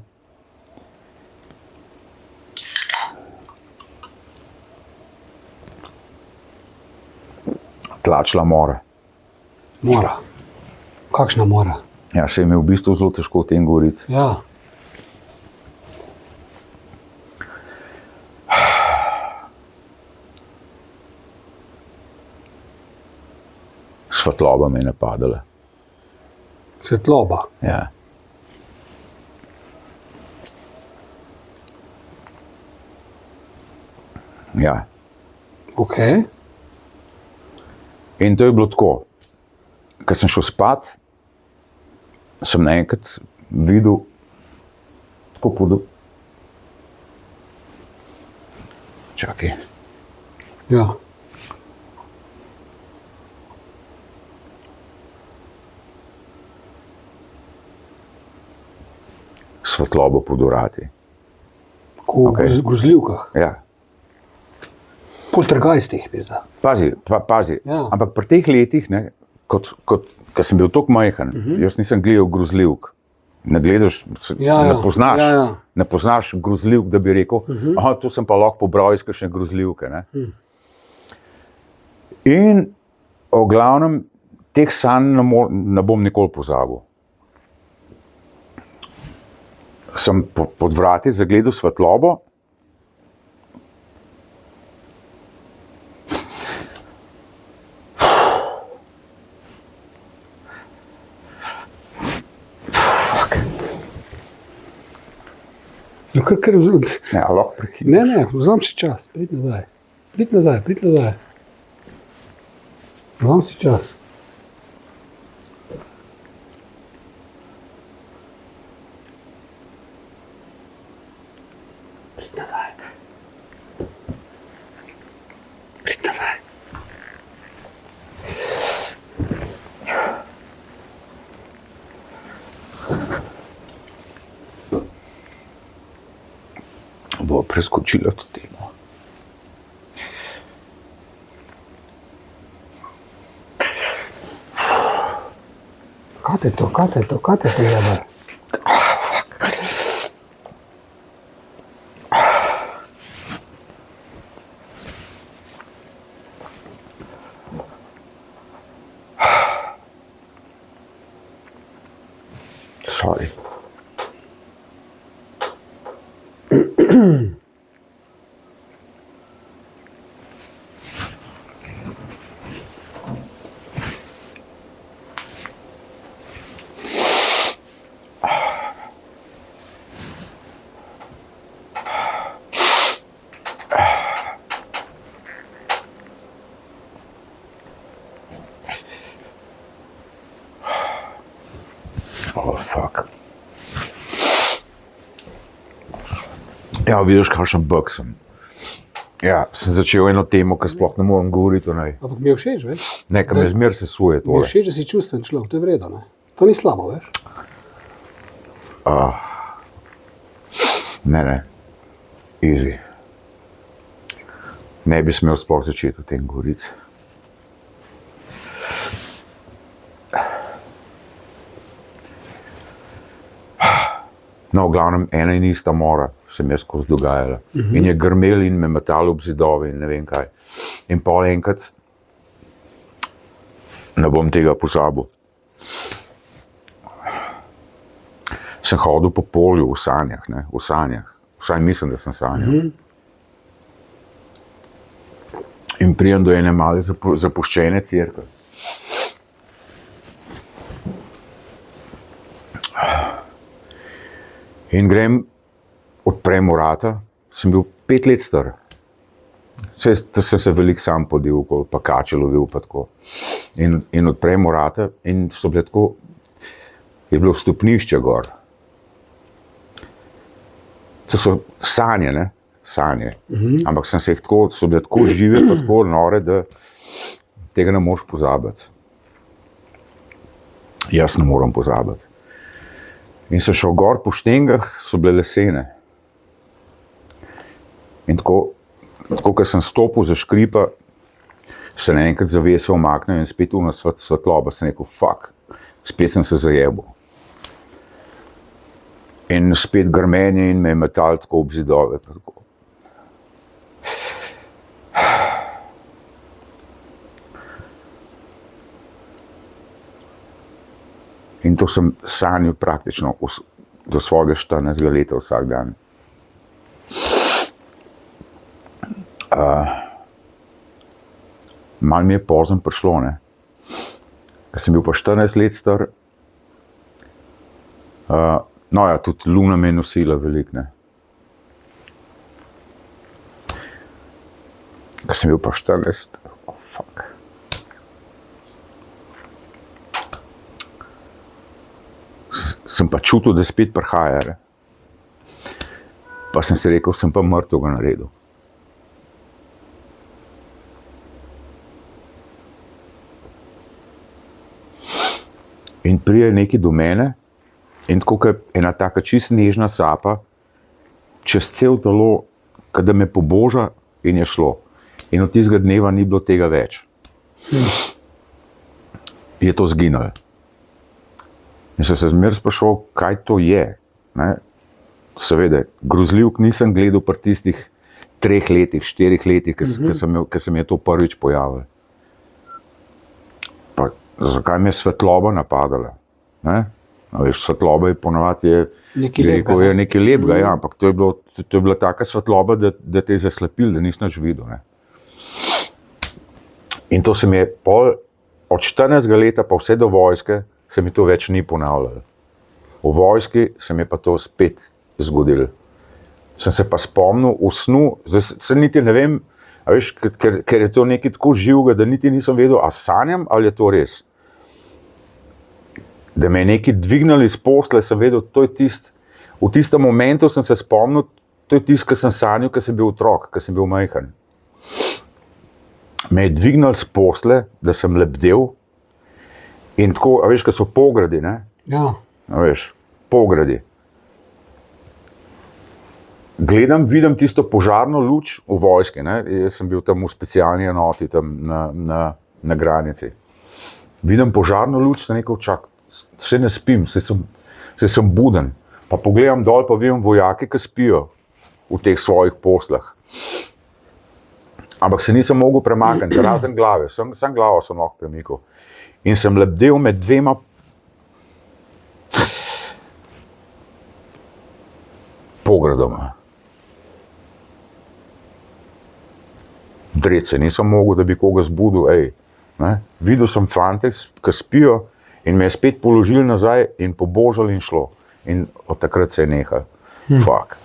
tlačila mora. Mora? Kakšna mora? Ja, se mi je v bistvu zelo težko o tem govoriti. Ja. Svetloba me je napadala. Svetloba? Ja. Ja. In to je bilo tako. Ko sem šel spat, sem naenkrat videl tako podobno. Čakaj. Ja. Svetlobo pod vrati. V grozljivkah? Ja. Poltergeistih, pizda. Pazi. Ja. Ampak pri teh letih, ko sem bil tako majhen, jaz nisem gledal grozljivk. Ne gledaš, ne poznaš grozljivk, da bi rekel, to sem pa lahko pobral iz kakšne grozljivke. In v glavnem teh sanj ne bom nikoli pozabil. Sem pod vrati zagledal svetlobo. Ne, lahko prekineš. Ne, vzam si čas, pridi nazaj. Vzam si čas. Pridi nazaj. Bo preskočila to temo. Kaj te to jebe? Sorry. Fuck. Ja, vidiš, kakšen bug sem. Ja, sem začel eno temo, ki sploh ne morem govoriti o njej. Ampak mi je všeč, veš? Ne, ker me zmer sesuje Mi je tole. všeč, da si čustven človek, to je vredno, ne? To ni slabo, veš? Ne. Easy. Ne bi smel sploh začeti o tem govoriti. No, v glavnem, ena in ista mora se mi je skozi dogajala. In je grmel in me metal ob zidove in ne vem kaj. In pol enkrat, ne bom tega pozabil, sem hodil po polju v sanjah, ne, v sanjah. Vsaj mislim, da sem sanjal. In pridem do ene male zapuščene cerkve. In grem, odprem vrata, sem bil 5 let star. Sem se veliko sam podil, pa kače lovil pa tako. In odprem vrata in so bile tako, je bilo stopnišče gor. To so sanje, ne? Sanje. Ampak sem se jih tako, so bile tako žive, pa tako nore, da tega ne moreš pozabiti. Jaz ne moram pozabiti. In sem šel gor po štengah, so bile lesene. In tako, ko sem stopil za škripa, se naenkrat zavese umaknil in spet una svetloba, sem rekel, fuck, spet sem se zajebil. In spet grmenje in me je metal tako ob zidove. In to sem sanjal praktično do svojega 14. leta vsak dan. Malo mi je pozno prišlo, ne. Ker sem bil pa 14 let star, no ja, tudi luna me je nosila veliko, ne. Ker sem bil pa 14, fuck. Sem pa čutil, da spet prihaja. Ne? Pa sem si rekel, sem pa mrtvega naredil. In pride nekaj do mene in tako kot ena taka čist nežna sapa, čez cel telo, kot da me poboža in je šlo. In od tistega dneva ni bilo tega več. Je to zginilo. In sem se zmer sprašal, kaj to je. Ne? Seveda, grozljivk nisem gledal pri tistih 3 letih, 4 letih, ki se mi je to prvič pojavilo. Pa, zakaj me je svetloba napadala? Ne? Veš, svetloba je ponavadi nekaj lepega, ja, ampak to je bila taka svetloba, da te je zaslepil, da nisi nič videl. Ne? In to se mi je od 14. leta pa vse do vojske, se mi to več ni ponavljalo. V vojski se mi je pa to spet zgodilo. Sem se pa spomnil v snu, se niti ne vem, a veš, ker je to nekaj tako živega, da niti nisem vedel, a sanjam ali je to res. Da me je nekaj dvignilo iz posle, sem vedel, to je tisto, v tistem momentu sem se spomnil, to je tisto, kar sem sanjal, ker sem bil otrok, ker sem bil majhen. Me je dvignilo iz posle, da sem lebdel. In tako, a veš, ko so pogradi, ne? Ja. A veš, pogradi. Vidim tisto požarno luč v vojski, ne? Jaz sem bil tam v specialni enoti, tam na granici. Vidim požarno luč, sem rekel, čak, se ne spim, se sem buden. Pa pogledam dol, pa vidim vojake, ki spijo v teh svojih poslah. Ampak se nisem mogel premakniti, razen glave, sam glavo sem lahko premikal. In sem lebdel med dvema pogradoma. Dreti se nisem mogel, da bi koga zbudil, ne? Videl sem fante, ki spijo in me je spet položili nazaj in pobožali in šlo. In od takrat se je nehal. Fuck.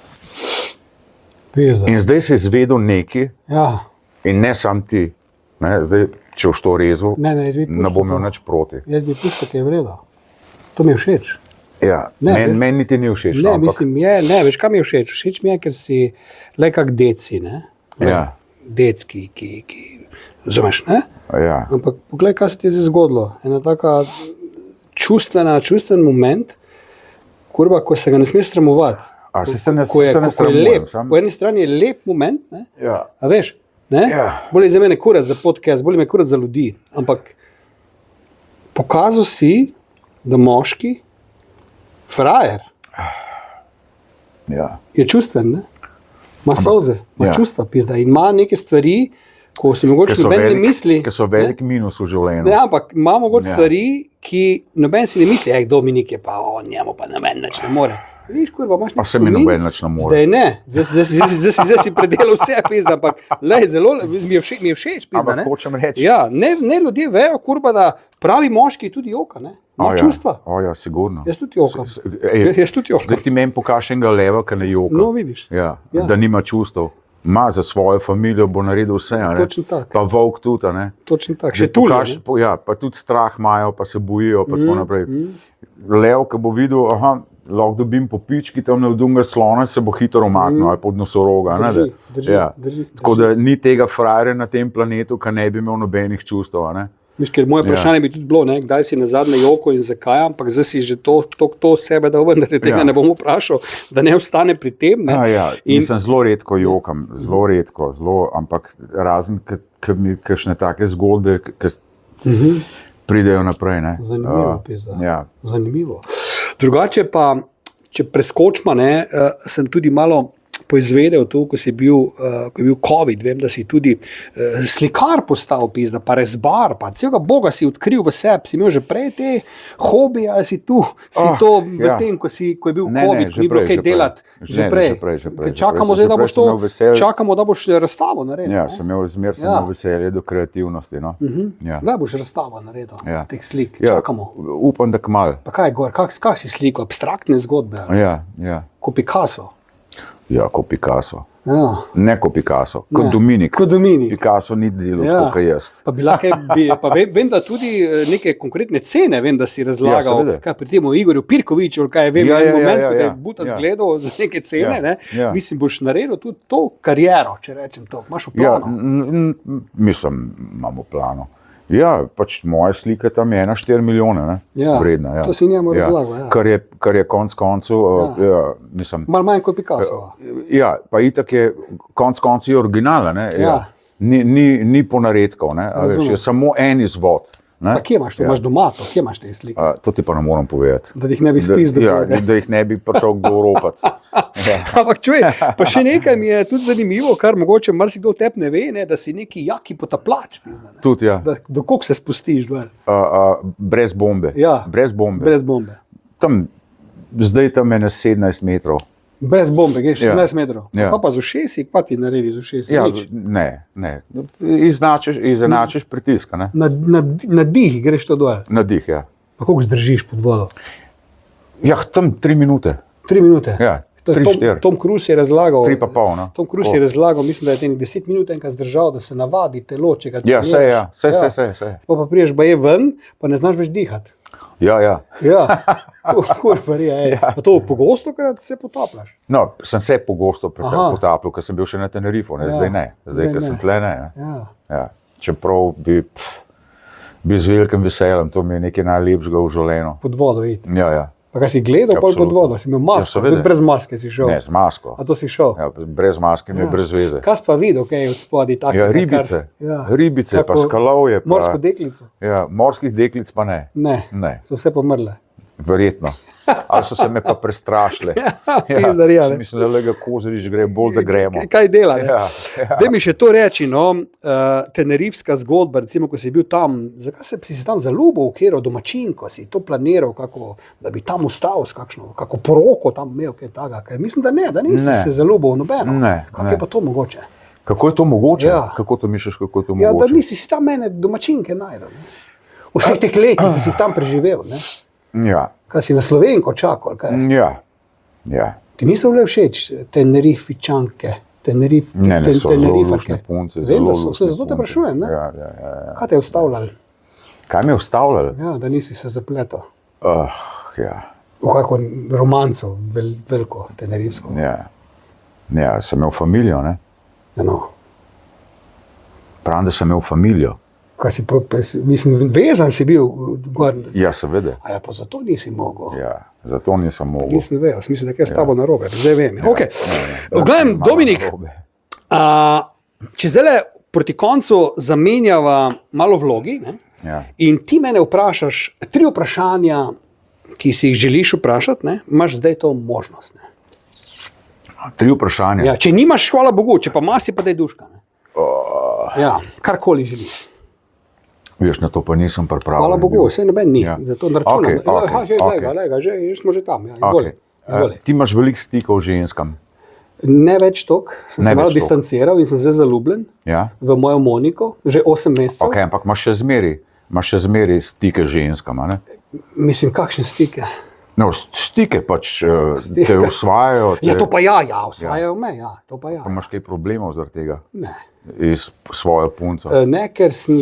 In zdaj se je zvedel nekaj, Ja. in ne sam ti, ne? Zdaj, če boš to rezal, Ne, ne bom imel nič proti. Jaz bi pustil, ki je vredno. To mi je všeč. Ja. Ne, Meni niti ni všeč. Ne, mislim, veš, kam mi je všeč? Všeč mi je, ker si le kak deci, ne? Ja. Decki, ki razumeš, ne? Ja. Ampak poglej, kaj se ti je zdaj zgodilo. Ena taka čustven moment, kurba, ko se ga ne smeš sramovati. A se ne Ko je sramujem, lep. sam. Po eni strani je lep moment, ne? Ja. A veš, ne? Ja. Bolje za mene kurat za podcast, bolje me kurat za ljudi. Ampak pokazal si, da moški, frajer, Ja. je čustven, ne? Ima solze, ima ja. čustva, pizda. In ima neke stvari, ko si mogoče noben ne misli. Ker so velik minus v življenju. Ne, ampak ima mogoče Ja. stvari, ki noben si ne misli, Dominik je pa on, njemu pa noben nič ne more. Viš, kurva, imaš Pa nek se mi spomin. noben nič ne more. Zdaj ne, zdaj si predelal vse, pizda, ampak lej, zelo mi je všeč, pizda, Ampak ne? hočem reči. Ja, ne ljudje vejo, kurba, da pravi moški tudi joka, ne? Ima ja. čustva. Ja, sigurno. Jaz tudi jokam. Ej, Jaz tudi da jokam. ti meni pokažeš enega leva, ki ne joka. No, vidiš. Ja, Ja. Da nima čustev. Ma za svojo družino bo naredil vse. a ne. Točno tako. Pa volk tudi. a ne. Točno tako. Da Še tulje, pokažeš- ne? ja, pa tudi strah imajo, pa se bojijo. Pa tako naprej. Lev, ki bo videl, aha, lahko dobim po pički tam na vdunga slona, se bo hitro umaknil ali pod nosoroga. ne, Drži, da- drži, ja. drži. Tako da ni tega frajera na tem planetu, ki ne bi imel nobenih čustev. a ne. Viš, ker moje vprašanje bi tudi bilo, ne, kdaj si na zadnje joko in zakaj, ampak zdaj si že to sebe dal ven, da te tega Ja. ne bom vprašal, da ne ostane pri tem. Ne. Ja, In- Mislim, zelo redko jokam, zelo redko, ampak razen, ker mi kakšne take zgodbe, ki pridejo naprej. Ne. Zanimivo, pizda. Ja. Zanimivo. Drugače pa, če preskočimo, sem tudi malo poizvedel tu, ko je bil COVID, vem, da si tudi slikar postal, pizda, pa rezbar, pa celega Boga si odkril v sebi, si imel že prej te hobije, ali si tu, to v ja. tem, ko je bil Ne, COVID, že ko ni bilo prej, kaj že prej. delati, že Ne, prej. že prej, že prej, že Čakamo prej. zdaj, da Že prej boš sem imel veselje. čakamo, da boš razstavo naredil. Ja, ne? sem imel zmer Ja. veselje do kreativnosti. No. Ja. Kdaj boš razstavo naredil, Ja. teh slik, Ja, čakamo. upam, da kmalu. Pa kaj je gor, kak si sliko, abstraktne zgodbe, ali? Ja, ja. Kot Picasso. Ja, kot Picasso. Ja. Ne kot Picasso, kot Ne, Dominik. kot Dominik. Picasso ni delal Ja. tako, kot jaz. Pa, pa vem, da tudi neke konkretne cene, vem, da si razlagal, seveda. kaj pri tem Igorju Pirkoviču, kaj vem, Ja, en ja, moment, ja, ko te je ja. Buta Ja. zgledal za neke cene, Ja, ne? ja. Mislim, boš naredil tudi to kariero, če rečem to, imaš v Ja, planu. mislim, imamo v planu. Ja, pač moja slika tam je 1,4 milijone ne, Ja, vredna. Ja. to si njemu razlagal, ja. Kar je konc koncev, mislim. Malo manj kot Picasso. Ja, pa itak je konc koncev originala. Ne, Ja. Ni ponaredkov, ne, a veš, Razumem. je samo en izvod. Ne. Pa kje imaš to, Ja. imaš doma to, kje imaš te slike? To ti pa ne morem povedati. Da jih ne bi spizdal. Ja, da jih ne bi prišel kdo ropati. Ja. Ampak čuj, pa še nekaj mi je tudi zanimivo, kar mogoče marsikdo o tebi ne ve, ne, da si neki jaki potaplač, pizda, ne. Tudi, ja. Do koliko se spustiš dol? Brez bombe. Ja. Brez bombe. Brez bombe. Zdaj tam je na 17 metrov. Brez bombe, greš Ja. 17 metrov. Ja. Pa z ušesi, pa ti naredi z ušesi. Ja, Nič. ne. Izenačiš pritisk, ne? Na dih greš to dol. Na dih. Ja, Pa koliko zdržiš pod vodo? ja tam 3 minute. 3 minute. Ja, To je 3-4. Tom Cruise je razlagal. 3,5. No. Tom Cruise je razlagal, mislim, da je teh 10 minut enkrat zdržal, da se navadi telo, če ga Ja, treniraš. vse, ja, vse. Pa priješ baje ven, pa ne znaš več dihati. Ja. Ja, kurva je. Ja. To pogosto krat se potapljaš. No, sem se pogosto Aha. potapljal, ker sem bil še na Tenerifu, ne? Ja. Zdaj ne. Zdaj, ker ne. sem tle, ne. Ja. Ja. Čeprav bi z velikim veseljem, to mi je nekaj najlepšega v življenju. Pod vodo iti. Ja. Pa kaj si gledal, pol pod Absolutno. vodo, si imel masko, seveda. tudi brez maske si šel. Ne, z masko. A to si šel? Ja, brez maske mi je Ja. brez veze. Kaj si pa videl, kaj je od spodaj tako? Ja, ribice, ribice pa skalovje. Morsko deklico? Ja, morskih deklic pa ne. Ne, so vse pomrle. Verjetno. Ali so se me pa prestrašile. Pizda, ja, ne. Mislim, da le ga Kozarič gre, bolj da gremo. Kaj dela? Ne? Ja, Daj mi še to reči, no, tenerifska zgodba, recimo, ko si bil tam, zakaj si se tam zaljubil, kjer domačinko si to planiral, da bi tam ostal s kako poroko tam imel, kaj takega. Mislim, da nisi Ne. se zaljubil v nobeno. Ne, Kako ne. je pa to mogoče? Kako je to mogoče? Ja. Kako to misliš, kako je to Ja, da mogoče? nisi si tam mene domačinke najdel. Ne? V vseh teh letih, ki si jih tam preživel. Ne? Ja, Kaj si na Slovenko čakal? ali Kaj? ja. Ti niso bile všeč Tenerifičanke? Ne, so zelo Tenerifarke? luštne punce. Vem, zelo da so, luštne zato te punce. vprašujem. Ne? Ja. Kaj te je ustavljalo? Kaj me je ustavljalo? Ja, da nisi se zapletel. Ja. Kako romanco, veliko, tenerifsko. Ja, sem imel familijo, ne? No. Pravim, da sem imel familijo. Mislim, vezan si bil gor. Ja, seveda. A ja, pa zato nisi mogel. Ja, zato nisem mogel. Nisem vedel, mislim, da je s tabo narobe. Zdaj vem. Okay. Gledam, Dominik, če zdaj proti koncu zamenjava malo vlogi, ne? In ti mene vprašaš 3 vprašanja, ki si jih želiš vprašati, ne? Imaš zdaj to možnost. Ne? 3 vprašanja? Ja, če nimaš, hvala Bogu, če pa imaš, pa daj duška. Ne? Ja, karkoli želiš. Veš, na to pa nisem pripravljen. Hvala Bogu, vse noben ni, zato računam. Že smo že tam, ja, izvoli. Ti imaš veliko stikov z ženskam? Ne več toliko, sem se malo distanciral in sem zdaj zaljubljen v mojo Moniko, že 8 mesecev. Ok, ampak imaš še zmeri stike z ženskama, ne? Mislim, kakšne stike? No, stike pač te usvajajo. Ja, to pa usvajajo me, to pa ja. Pa imaš kaj problemov zaradi tega? Ne. Iz svojo punco? Ne, ker sem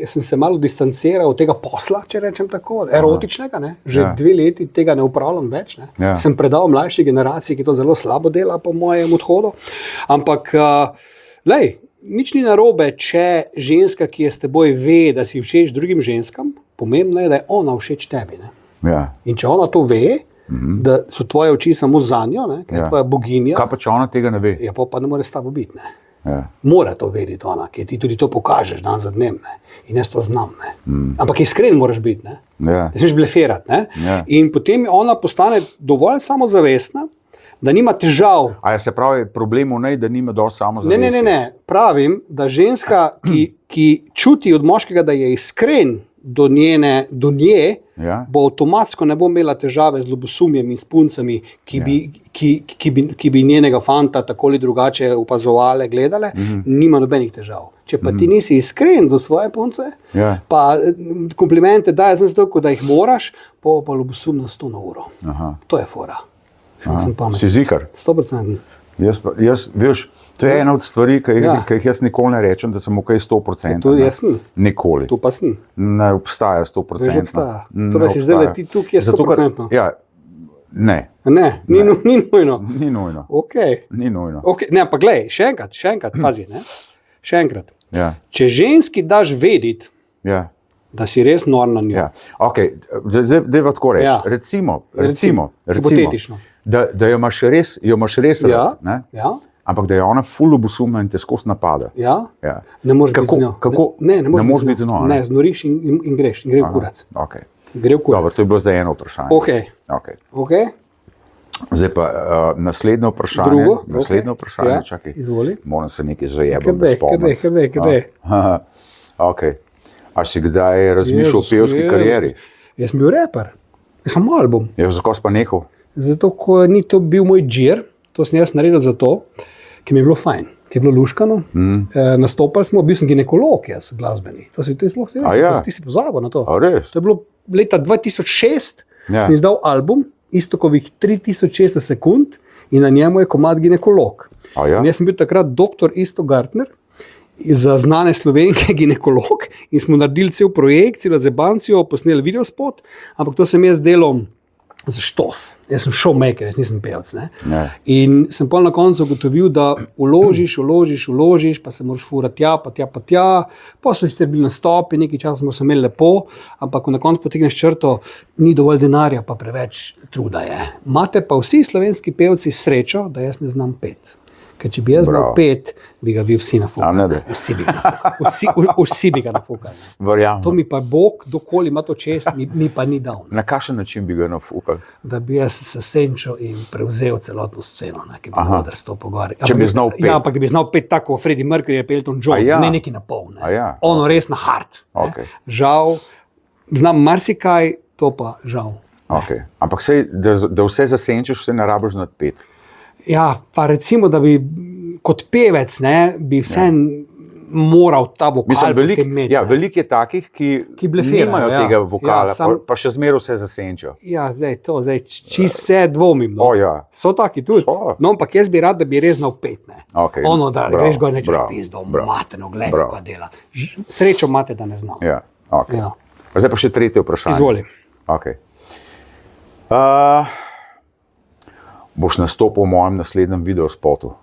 se malo distanciral od tega posla, če rečem tako, erotičnega, ne? Že 2 leti tega ne upravljam več. Ne? Sem predal mlajši generaciji, ki to zelo slabo dela po mojem odhodu. Ampak, nič ni narobe, če ženska, ki je s teboj ve, da si všeč drugim ženskam, pomembno je, da je ona všeč tebi. Ne? Ja. In če ona to ve, da so tvoje oči samo za njo, ker je tvoja boginja. Kaj pa, če ona tega ne ve? Ja, pa ne more s tabo biti. Ne? Ja. Mora to vedeti ona, ki ti tudi to pokažeš dan za dnem. Ne? In jaz to znam. Ne? Ampak iskren moraš biti. Ne? Ja. Ne smeš blefirati. Ne? Ja. In potem ona postane dovolj samozavestna, da nima težav. A se pravi, problemov ne, da nima dovolj samozavesti? Ne. Pravim, da ženska, ki čuti od moškega, da je iskren do nje, bo avtomatsko ne bo imela težave z ljubosumjem in s puncami, ki bi njenega fanta tako ali drugače opazovale, gledale, nima nobenih težav. Če pa ti nisi iskren do svoje punce, pa komplimente daje zato, da jih moraš, pa ljubosum na 100 na uro. To je fora. Si zikar? 100%. Jaz, veš, to je ena od stvari, ki jih jaz nikoli ne rečem, da sem ok 100%. To jaz sem. Nikoli. To pa sem. Ne obstaja 100%. Že obstaja. Torej si zdaj leti tukaj je 100%. Ja, ne. Ne, ni nujno. Ni nujno. Ok. Ni nujno. Okay. Ne, pa glej, še enkrat, pazi, ne? Še enkrat. Ja. Če ženski daš vedeti, da si res nor na njo. Ja. Ok, zdaj pa tako reči. Ja. Recimo. Hipotetično. Da jo imaš res rad, ne? Ja. Ampak da je ona ful ljubosumna in te skozi napada. Ja. Ne moreš biti z njo. Ne moreš biti z njo. Ne, znoriš in greš, in gre v kurac. Okay. Gre v kurac. Dobro, to je bilo zdaj eno vprašanje. Ok. Zdaj pa naslednje vprašanje. Drugo? Naslednje vprašanje, čakaj. Izvoli. Moram se nekaj zajebati, da spomnim. Kadej. Ok. A si kdaj razmišljal o pevski karieri? Jaz sem bil reper. Jaz sem album. Zakaj si pa nehal? Zato, ko ni to bil moj džir, to sem jaz naredil zato, ki mi je bilo fajn, ki je bilo luškano. Nastopali smo, bil sem ginekolog, jaz glasbeni. To si ti sploh ne veš, ti si pozabil na to. A res? To je bilo leta 2006, sem izdal album, Istokovih 3600 sekund in na njemu je komad ginekolog. In jaz sem bil takrat doktor Isto Gartner, za znane Slovenke ginekolog in smo naredili cel projekt, celo zebancijo, posneli videospot, ampak to sem jaz delal za štos. Jaz sem showmaker, jaz nisem pevec. In sem pa na koncu ugotovil, da vložiš, pa se moraš furati pa tja. Pa so sicer bili nastopi, nekaj časa smo se imeli lepo, ampak ko na koncu potegneš črto, ni dovolj denarja, pa preveč truda je. Imate pa vsi slovenski pevci srečo, da jaz ne znam peti. Ker če bi jaz znal pet, bi ga vi vsi nafukali. Vsi bi ga nafukali. To mi pa Bog, dokoli ima to čest, mi pa ni dal. Na kakšen način bi ga nafukali? Da bi jaz se senčil in prevzel celotno sceno, ki bi odr stopil gor. Če bi znal pet? Ja, ampak bi znal pet tako Freddie Mercury, Elton John, ne neki na pol. Ono res na hard. Žal, znam marsikaj, to pa žal. Ampak da vse zasenčiš, vse ne rabiš znati pet. Ja, pa recimo, da bi kot pevec, bi vse moral ta vokal imeti. Ja, veliko je takih, ki nimajo tega vokala, pa še zmeraj vse zasenčijo. Ja, zdaj čisto vse dvomim. So taki tudi. No, ampak jaz bi rad, da bi res znal pet. Ono, da greš gor nečeš pizdo, mateno, gledaj, kaj dela. Srečo imate, da ne znam. Zdaj pa še tretje vprašanje. Izvoli. Boš nastopil v mojem naslednjem videospotu?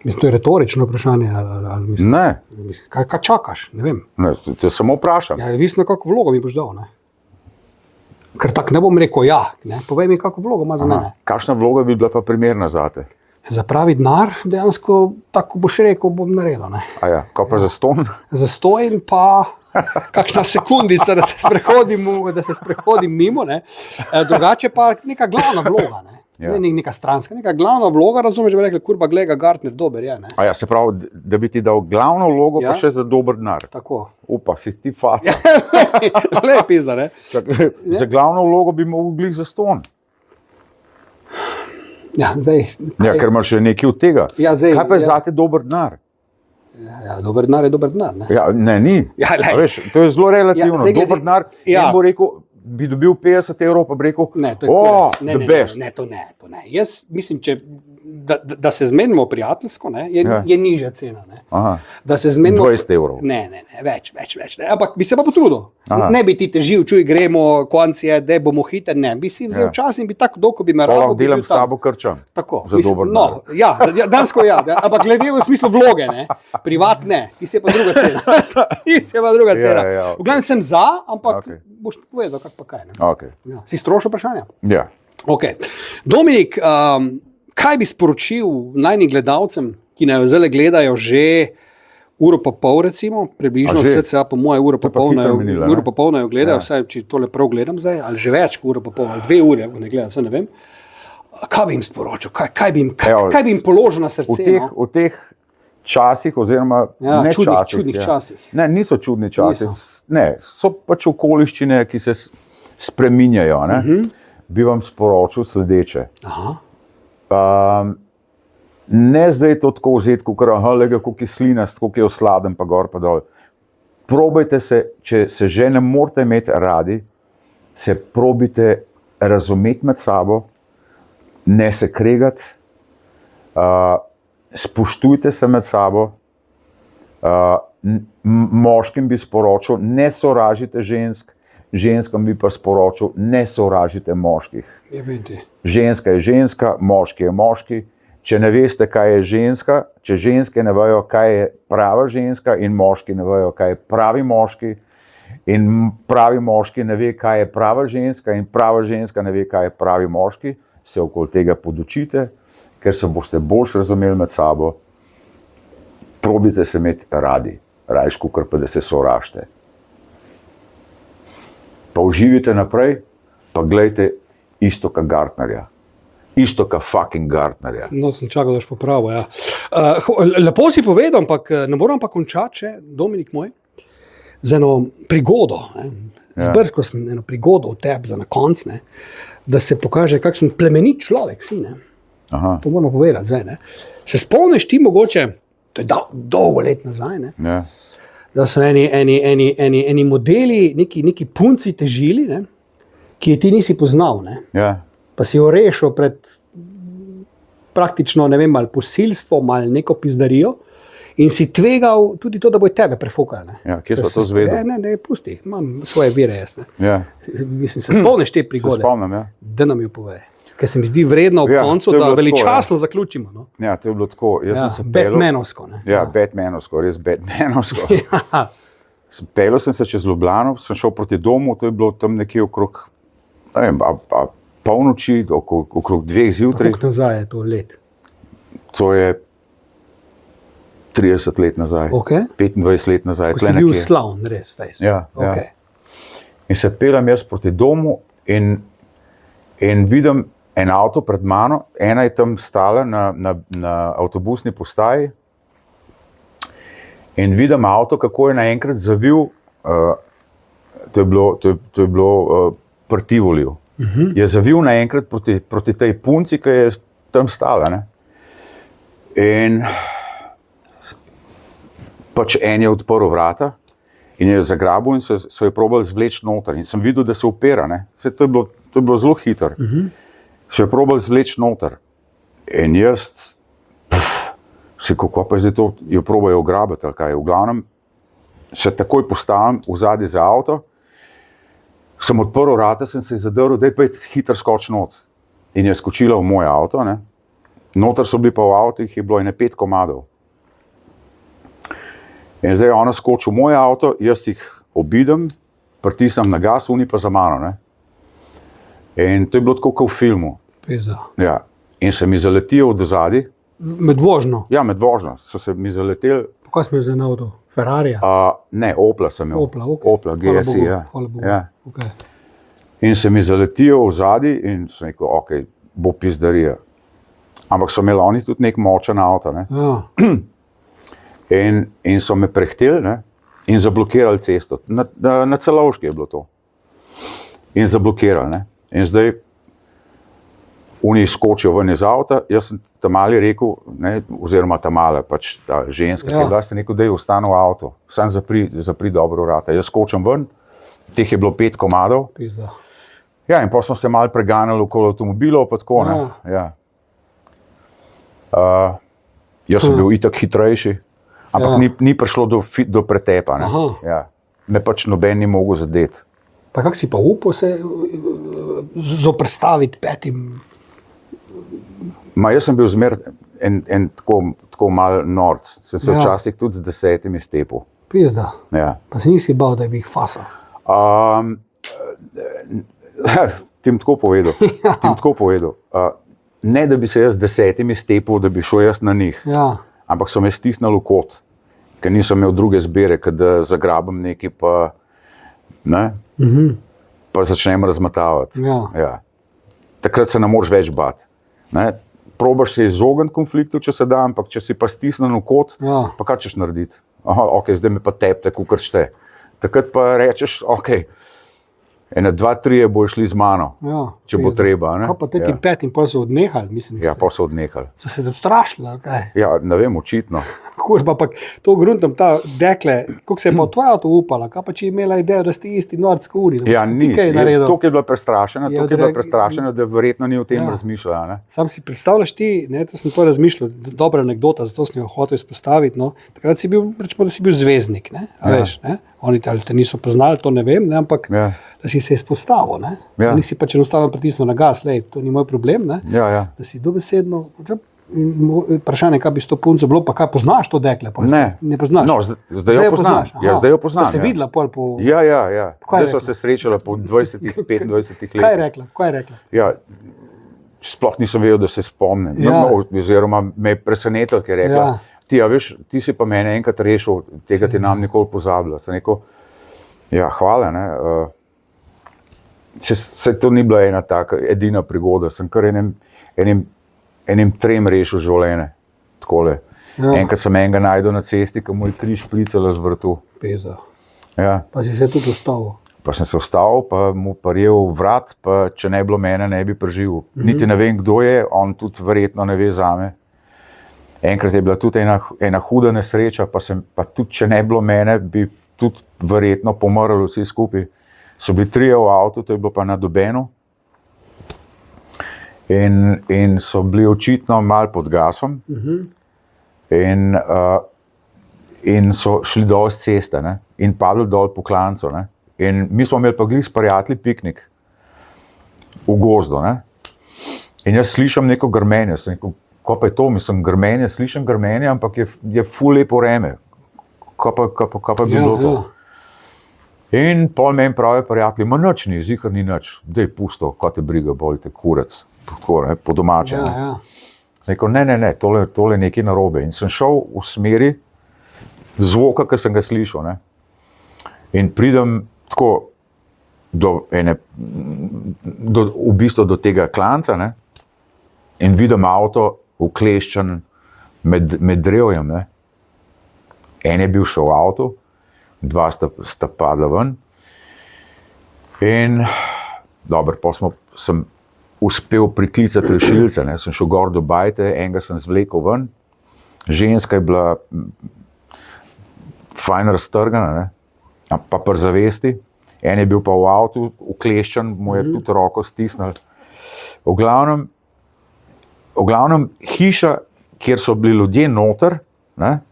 Mislim, to je retorično vprašanje. Ali mislim, Ne, kaj čakaš? Ne vem. ne, te samo vprašam. Ja, visno, kako vlogo mi boš dal. Ne? Ker tako ne bom rekel ja. Ne? Povej mi, kako vlogo ima za mene. Kakšna vloga bi bila pa primerna zate? Za pravi denar, dejansko, tako boš rekel, bom naredil. Ne? Ja, kaj pa za ston? Za stojn pa kakšna sekundica, da se sprehodim mimo. Ne? Drugače pa neka glavna vloga. Ne? Ja. Ne neka stranska, neka glavna vloga, razumeš, da bi rekli, kurba, gleda, Gartner, dober je. Ne? Ja, se pravi, da bi ti dal glavno vlogo, Ja. pa še za dober denar. Tako. Upa, si ti faca. Lep pizda, ne? Za glavno vlogo bi mogel glih za ston. Ja, zdaj. Ja, ker imaš še nekaj od tega. Ja, zdaj, Kaj pa je ja. zate dober denar? Ja, dober denar je dober denar. Ne? Ja, ne, ni. Ja, lej. A veš, to je zelo relativno. Ja, zdaj glede- Dober denar, Ja. en bo rekel, bi dobil 50 evrov, pa bi rekel, Ne, to je oh, kurec. Ne, the ne, best. ne, to ne. Jaz mislim, da se zmenimo prijateljsko, ne, Ja. je nižja cena. Ne. Aha, Da se zmenimo 20 evrov. Ne, več. Ne. Ampak bi se pa potrudil. Aha. Ne bi ti težil, čuj, gremo, konc je, da bomo hitri. Ne, bi si vzel Ja. čas in bi tako dolgo bi me Pa rado. lahko delam s tabo krčam. Tako, za dober no, ja, dansko ja, ampak glede v smislu vloge, ne, privat ne, ti se pa druga cena. Ti se pa druga cena. Ja, okay. V glavnem sem za, ampak Okay. boš povedal, kak pa kaj. Ne. Okay. Ja. Si strošil vprašanja? Ja. Okay. Dominik, kaj bi sporočil najnim gledalcem, ki nas zdaj gledajo že uro pa pol, recimo, približno, A že? cca po moje uro pa To je pa pol, hitro minilo, ne? uro pa pol naj jo gledajo, Ja. vsaj če tole prav gledam zdaj, ali že več kot uro pa pol, ali 2 ure, ne gledam, vse ne vem. Kaj bi jim sporočil, kaj bi jim položil na srce? V teh časih, oziroma Ja, ne čudnih- časih, čudnih časih. Ne, niso čudni časi. Niso. Ne, so pač okoliščine, ki se spreminjajo. Ne? Bi vam sporočil sledeče. Aha, Ne zdaj to tako vzeti, kot je kako kislinast, kako je osladen, pa gor pa dol. Probajte se, če se že ne morete imeti radi, se probite razumeti med sabo, ne se kregati, spoštujte se med sabo. Moškim bi sporočil, ne sovražite žensk, ženskam bi pa sporočil, ne sovražite moških. je biti. Ženska je ženska, moški je moški. Če ne veste, kaj je ženska, če ženske ne vejo, kaj je prava ženska, in moški ne vejo, kaj je pravi moški, in pravi moški ne ve, kaj je prava ženska, in prava ženska ne ve, kaj je pravi moški, se okoli tega podučite, ker se boste bolj razumeli med sabo. Probite se imeti radi, rajš kakor pa da se sovražite. Pa uživite naprej, pa gledajte isto kot Gartnerja. Isto kot fucking Gartnerja. No, sem čakal, da boš popravil. Ja. Lepo si povedal, ampak ne moram pa končati, še, Dominik moj, z eno prigodo. Zbrskal sem eno prigodo v tebi za na konc, ne, da se pokaže, kakšen plemenit človek si. Ne. Aha, To moramo povedati zdaj. Ne. Se spomniš ti mogoče, to je dolgo let nazaj, ne, ja. da so eni modeli, neki punci težili, ne, ki je ti nisi poznal. Ne. Ja. Pa si jo rešil pred praktično, ne vem, ali posilstvom ali neko pizdarijo, in si tvegal tudi to, da bojo tebe prefukali. Ja, kje smo to izvedeli? Ne, pusti, imam svoje vire, jaz. Ne. Ja. Mislim, se spomniš te Se prigode, spomnim, ja. da nam jo povej. Ker se mi zdi vredno ob Ja, koncu, to je da bilo tako, veličastno zaključimo. No. Ja, to je bilo tako. Jaz Ja, sem se peljal- Batmanovsko. Ne. Ja, Batmanovsko, res Batmanovsko. Ja. Peljal sem se čez Ljubljano, sem šel proti domu, to je bilo tam nekje okrog, ne vem, polnoči, okrog 2 zjutraj. Koliko nazaj je to let? To je 30 let nazaj, Okay. 25 let nazaj. Ko tle si bil nekje. slavn, res, fejs. Ja, ja. Okay. In se peljem jaz proti domu in vidim en avto pred mano, ena je tam stala na avtobusni postaji in vidim avto, kako je naenkrat zavil, to je bilo pri Tivoliju. Je zavil naenkrat proti tej punci, ki je tam stala. Ne? In pač en je odprl vrata in je zagrabil in so jo probali zvleči noter. In sem videl, da se opera. To je bilo zelo hitro. So jo probali zvleči noter. In jaz, kako pa je zdaj to, jo probajo ugrabiti ali kaj. V glavnem se takoj postavim v zadnji za avto, sem odprl vrata, sem se zadrl, da je pa hitro skoč not. In je skočila v moj avto, ne. Noter so bili pa v avtih, je bilo 5 komadov. In zdaj ona skoči v moj avto, jaz jih obidem, pritisnem na gas, oni pa za mano, ne. In to je bilo tako kot v filmu. Pizda. Ja. In se mi zaletijo od zadaj. Med vožnjo? Ja, med vožnjo so se mi zaleteli. Kaj smo zdaj na avto? Ferrarija? Ne, Opla sem imel. Opla, ok. Opla, GSI, ja. Hvala Bogu. Ja. Okay. In se mi zaletijo v zadaj in sem rekel, ok, bo pizdarija. Ampak so imeli oni tudi nek močen avto, ne. Ja. In so me prehteli, ne, in zablokirali cesto. Na Celovški je bilo to. In zablokirali, ne. In zdaj oni skočijo ven iz avta, jaz sem tam mali rekel, ne, oziroma ta mala, pač ta ženska, ki je bila, sem rekel, da je ostane v avto, sam zapri dobro vrata. Jaz skočim ven, teh je bilo 5 komadov. Pizda. Ja, in potem smo se malo preganjali okoli avtomobilov, pa tako, ne. Ja. Jaz sem bil itak hitrejši, ampak ni prišlo do pretepa, ne. Ja. Me pač noben ni mogel zadeti. Pa kako si pa upal se zoprstaviti 5? Jaz sem bil zmer en tako mal norc. Sem se včasih tudi z 10 stepil. Pizda. Ja. Pa se nisi bal, da bi jih fasal? Ti tako povedal. Ne, da bi se jaz z 10 stepil, da bi šel jaz na njih. Ja. Ampak so me stisnili v kot, ker nisem imel druge zbere, kad da zagrabam nekaj pa, ne, pa začnem razmatavati. Ja. Ja. Takrat se ne moreš več bati. Ne. Probaš se izogniti konfliktu, če se da, ampak če si pa stisnen v kot, pa kaj češ narediti? Aha, ok, zdaj me pa tepte, kakor šte. Takrat pa rečeš, ok, 1, 2, 3 bojo šli z mano, če bo treba. Ne? Kaj pa tekim 5 in pol so odnehali? Mislim, ja, pol so odnehali. So se zastrašili, kaj? Ja, ne vem, očitno. Kurba, pa to gruntam, ta dekle, kako se je pa tvoja to upala, kaj pa če je imela idejo, da ste isti norc kuri? Ja, ni, to je bila prestrašena, da verjetno ni o tem razmišljala. Ne? Sam si predstavljaš ti, ne, to sem to razmišljal, dobra anekdota, zato sem jo hotel izpostaviti, no. Takrat si bil, rečemo, da si bil zvezdnik, ne, veš, ne. Oni te niso poznali, to ne vem, ne, ampak da si se izpostavil, ne. Nisi pač enostavno pritisnil na gas, lej, to ni moj problem, ne. Da si dobesedno, in vprašanje, kaj bi s to punco bilo, pa kaj poznaš to dekle? Ne poznaš? No, zdaj jo poznaš. Ja, zdaj jo poznam. Sta se videla pol po... Ja. Zdaj so se srečala po 20-25 letih. Kaj je rekla? Ja, sploh nisem vedel, da se spomnim. Oziroma me je presenetilo, ker je rekla, ti si pa mene enkrat rešil, tega ti nam nikoli pozabila. Sem rekel, ja, hvala, ne. Se to ni bila ena taka edina prigoda, sem kar enim 3 rešil življenje, takole. Enkrat sem enega najdel na cesti, ki mu je križ pricela z vrtu. Peza. Ja. Pa si se tudi ustavil? Pa sem se ustavil, pa mu parjel vrat, pa če ne bilo mene, ne bi preživel. Niti ne vem, kdo je, on tudi verjetno ne ve zame. Enkrat je bila tudi ena huda nesreča, pa tudi če ne bilo mene, bi tudi verjetno pomrli vsi skupaj. So bili 3 v avtu, to je bilo pa na Dobenu. In so bili očitno malo pod gasom. In so šli dol z ceste, ne, in padli dol po klancu, ne. In mi smo imeli pa glih s prijatelji piknik v gozdu, ne. In jaz slišim neko grmenje, sem rekel, ko pa je to, mislim, grmenje, slišim grmenje, ampak je ful lepo vreme. Ko pa bi bilo to. In pol meni pravi prijatelji, nič ni, zihar ni nič, daj pusto, ko te briga, bolite kurac, tako, ne, po domače. Rekel, ne, tole je nekaj narobe. In sem šel v smeri zvoka, ki sem ga slišal, ne. In pridem tako v bistvu do tega klanca, ne, in vidim avto ukleščen med drevjem, ne. En je bil še v avtu, 2 sta padla ven. In dobro, sem uspel priklicati rešilce, ne. Sem šel gor do bajte, enega sem zvlekel ven. Ženska je bila fajn raztrgana, ne, pa pri zavesti. En je bil pa v avtu ukleščen, mu je tudi roko stisnil. V glavnem hiša, kjer so bili ljudje noter, ne,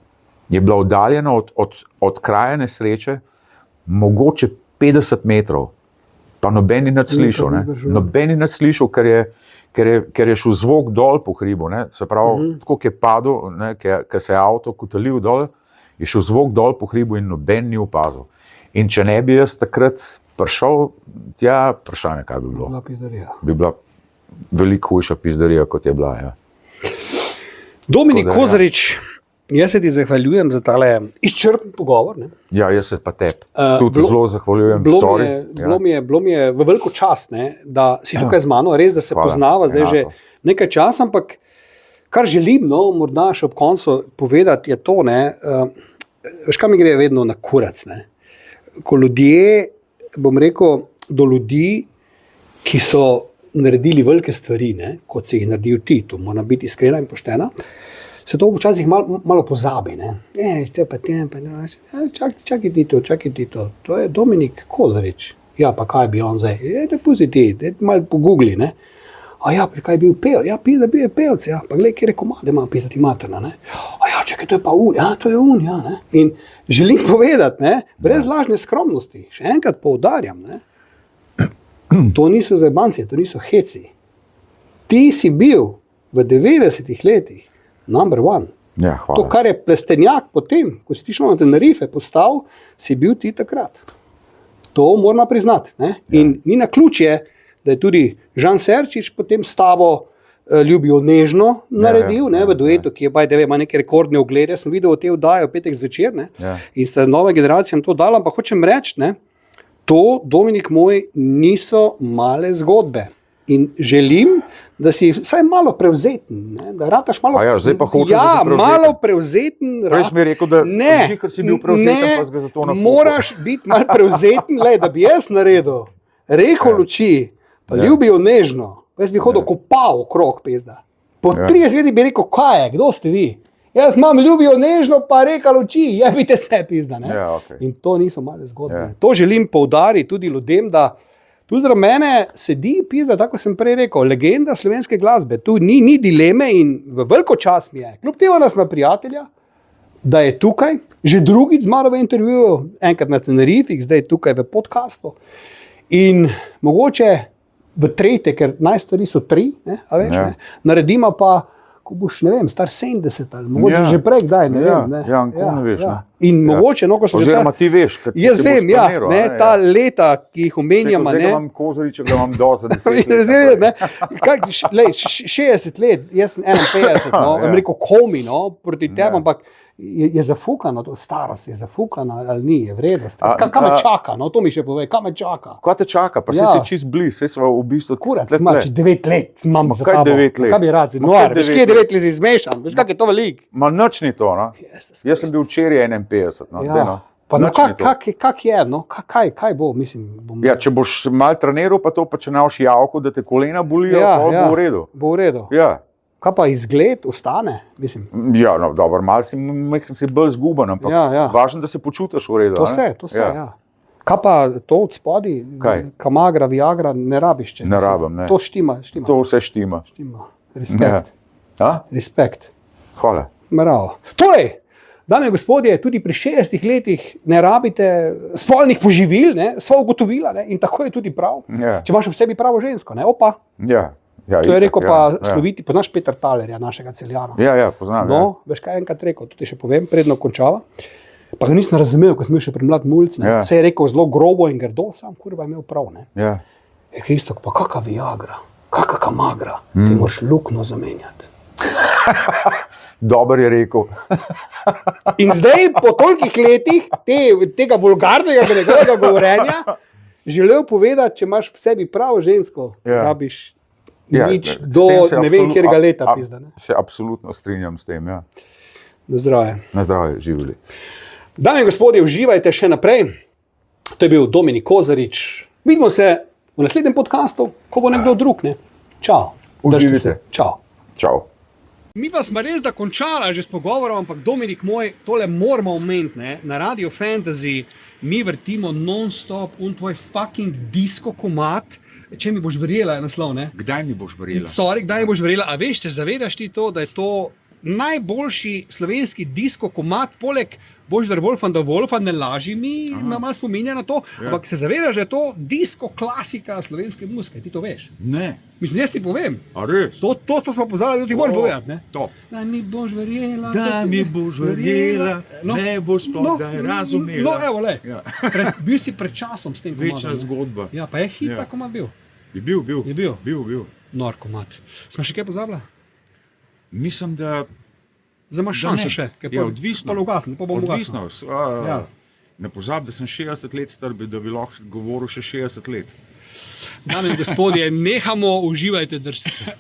je bila oddaljena od kraja nesreče mogoče 50 metrov. Pa noben ni nič slišal, ne. Noben ni nič slišal, ker je šel zvok dol po hribu, ne. Se pravi, tako je padel, ne, ker se je avto kotalil dol, je šel zvok dol po hribu in noben ni opazil. In če ne bi jaz takrat prišel tja, vprašanje, kaj bi bilo. Bi bila veliko hujša pizdarija, kot je bila, ja. Dominik Kozarič, jaz se ti zahvaljujem za tale izčrpen pogovor. Ne? Ja, jaz se pa tebi tudi zelo zahvaljujem. Bilo mi je v veliko čast, ne, da si tukaj z mano, res, da se poznava zdaj že nekaj časa, ampak kar želim, no, morda še ob koncu povedati, je to, ne, veš, kaj mi gre vedno na kurac, ne. Ko ljudje, bom rekel, do ljudi, ki so naredili velike stvari, ne, kot si jih naredil ti, to mora biti iskrena in poštena, se to včasih malo pozabi. Čakaj ti to. To je Dominik Kozarič. Ja, pa kaj bi on zdaj? Ne pusti ti, malo pogoogli, ne. A ja, kaj je bil pel? Ja, da bil je pevc, ja. Pa glej, kjer komade ima pisati materna, ne. A ja, čakaj, to je pa ja, to je ja, ne. In želim povedati, ne, brez lažne skromnosti, še enkrat poudarjam, ne, to niso zebanci, to niso heci. Ti si bil v 90-ih letih number one. Ja, hvala. To, kar je Plestenjak potem, ko si ti šel na Tenerife postal, si bil ti takrat. To moramo priznati. Ne? In ni naključje, da je tudi Žan Serčič potem s tabo Ljubijo nežno naredil, v duetu, ki je ima neke rekordne oglede. Sem videl te vdaje v petek zvečer, ne? In sta nove generacijam to dala, ampak hočem reči, ne, to, Dominik moj, niso male zgodbe. In želim, da si vsaj malo prevzeten, ne? Da rataš malo... zdaj pa hočeš, da si prevzeten. Malo prevzeten. Prej si mi rekel, da ker si bil prevzeten, pa si ga zato nafotil. Moraš biti malo prevzeten, da bi jaz naredil Reko luči, pa Ljubijo nežno. Jaz bi hodil kopal okrog, pizda. Po 30 leti bi rekel, kaj je, kdo ste vi? Jaz imam Ljubijo nežno, pa Reka luči, jebite se, pizda. Ne? In to niso male zgodbe. To želim poudariti tudi ljudem, da tu zaradi mene sedi, pizda, tako sem prej rekel, legenda slovenske glasbe. Tu ni dileme in v veliko čas mi je. Kljub temu, da smo prijatelja, da je tukaj, že drugič z mano v intervjuju, enkrat na Tenerifih, zdaj tukaj v podcastu. In mogoče v tretje, ker najstvari so 3, ne, a veš, ne, naredimo pa, ko boš, ne vem, star 70 ali mogoče že prej, kdaj, ne vem. Ne. Ne veš, ne. In mogoče, no, ko sem že oziroma ti veš, kad jaz vem, ta leta, ki jih omenjamo, ne. Zdaj imam Kozariča, da imam do za 10 let. 60 let, jaz sem 51, no, am rekel komi, no, proti tebi, ampak je zafukano, to starost je zafukana ali ni, je vrednost. Kaj me čaka, no, to mi še povej, kaj me čaka? Kaj te čaka, pa si čist bliz, saj smo v bistvu... Kurac, imaš 9 let, imam za tabo. Kaj 9 let? Kaj bi rad, nor, veš, kje 9 let si zmešan, veš, kak je to velik? Ma nič ni to, no. Jaz sem bil včeraj 51, no, ja. Pa no, kak je, no, kaj bo, mislim... Ja, če boš mal treniral, pa to, pa če naš javko, da te kolena bolijo, bo v redu. Bo v redu. Ja. Kaj pa izgled ostane, mislim? Ja, no, dobro, malo si bolj zguban, ampak važno, da se počutiš v redu. To se, ja. Kaj pa to od spodi? Kamagra, Viagra, ne rabiš, če ne rabim, ne. To štima. To vse štima. Respekt. Ja. Respekt. Hvala. Bravo. Torej, dame in gospodje, tudi pri 60 letih ne rabite spolnih poživil, ne, sva ugotovila, ne, in tako je tudi prav. Ja. Če imaš v sebi pravo žensko, ne, opa. Ja. Ja, to je rekel sloviti, poznaš Peter Talerja, našega Celjana. Ja, poznam. No, veš kaj enkrat rekel, tudi še povem, predno končava. Pa ga nisem razumel, ko sem bil še pri mlad mulc, ne. Se je rekel zelo grobo in grdo, sam kurva je imel prav, ne. Ja. Je isto, pa kaka Viagra, kaka Kamagra, ti moraš lukno zamenjati. Dober je rekel. In zdaj, po tolikih letih tega vulgarnega njegovega govorenja, želel povedati, če imaš v sebi pravo žensko, rabiš nič do ne vem kjerega leta pizda. Se absolutno strinjam s tem, ja. Na zdravje. Na zdravje, živeli. Dame in gospodje, uživajte še naprej. To je bil Dominik Kozarič. Vidimo se v naslednjem podcastu, ko bo nekdo drug, ne. Čau. Uživite. Čau. Čau. Mi pa smo res da končala že s pogovorom, ampak Dominik moj, tole moramo omeniti, ne. Na Radio Fantasy mi vrtimo non-stop tvoj fucking disco komad. Če mi boš verjela, je naslov, ne? Kdaj mi boš verjela? Sorry, kdaj mi boš verjela? A veš, se zavedaš ti to, da je to najboljši slovenski disko komat, poleg Božidara Wolfanda Wolfa, ne laži mi, me malo spominja na to, ampak se zavedaš, da je to disko klasika slovenske muzike, ti to veš. Ne, Mislim, jaz ti povem, a res? to smo pozabili, da ti moram povedati. Ne? Top. Da mi boš verjela. Da mi boš verjela, ne boš sploh da je razumela. No, evo, le. Ja. Bil si pred časom s tem komadom. Večna zgodba. Ja, pa je hit, Ja. ta komad bil. Je bil. Je bil? Bil. Nor komad. Smo še kaj pozabila? Mislim, da Zdaj imaš Da šanso ne. še. Ja, odvisno. Pa ugasni, pa bom ugasnil. odvisno. Ja. Ne pozabi, da sem 60 let star, da bi lahko govoril še 60 let. Dame in gospodje, nehamo, uživajte, držite se.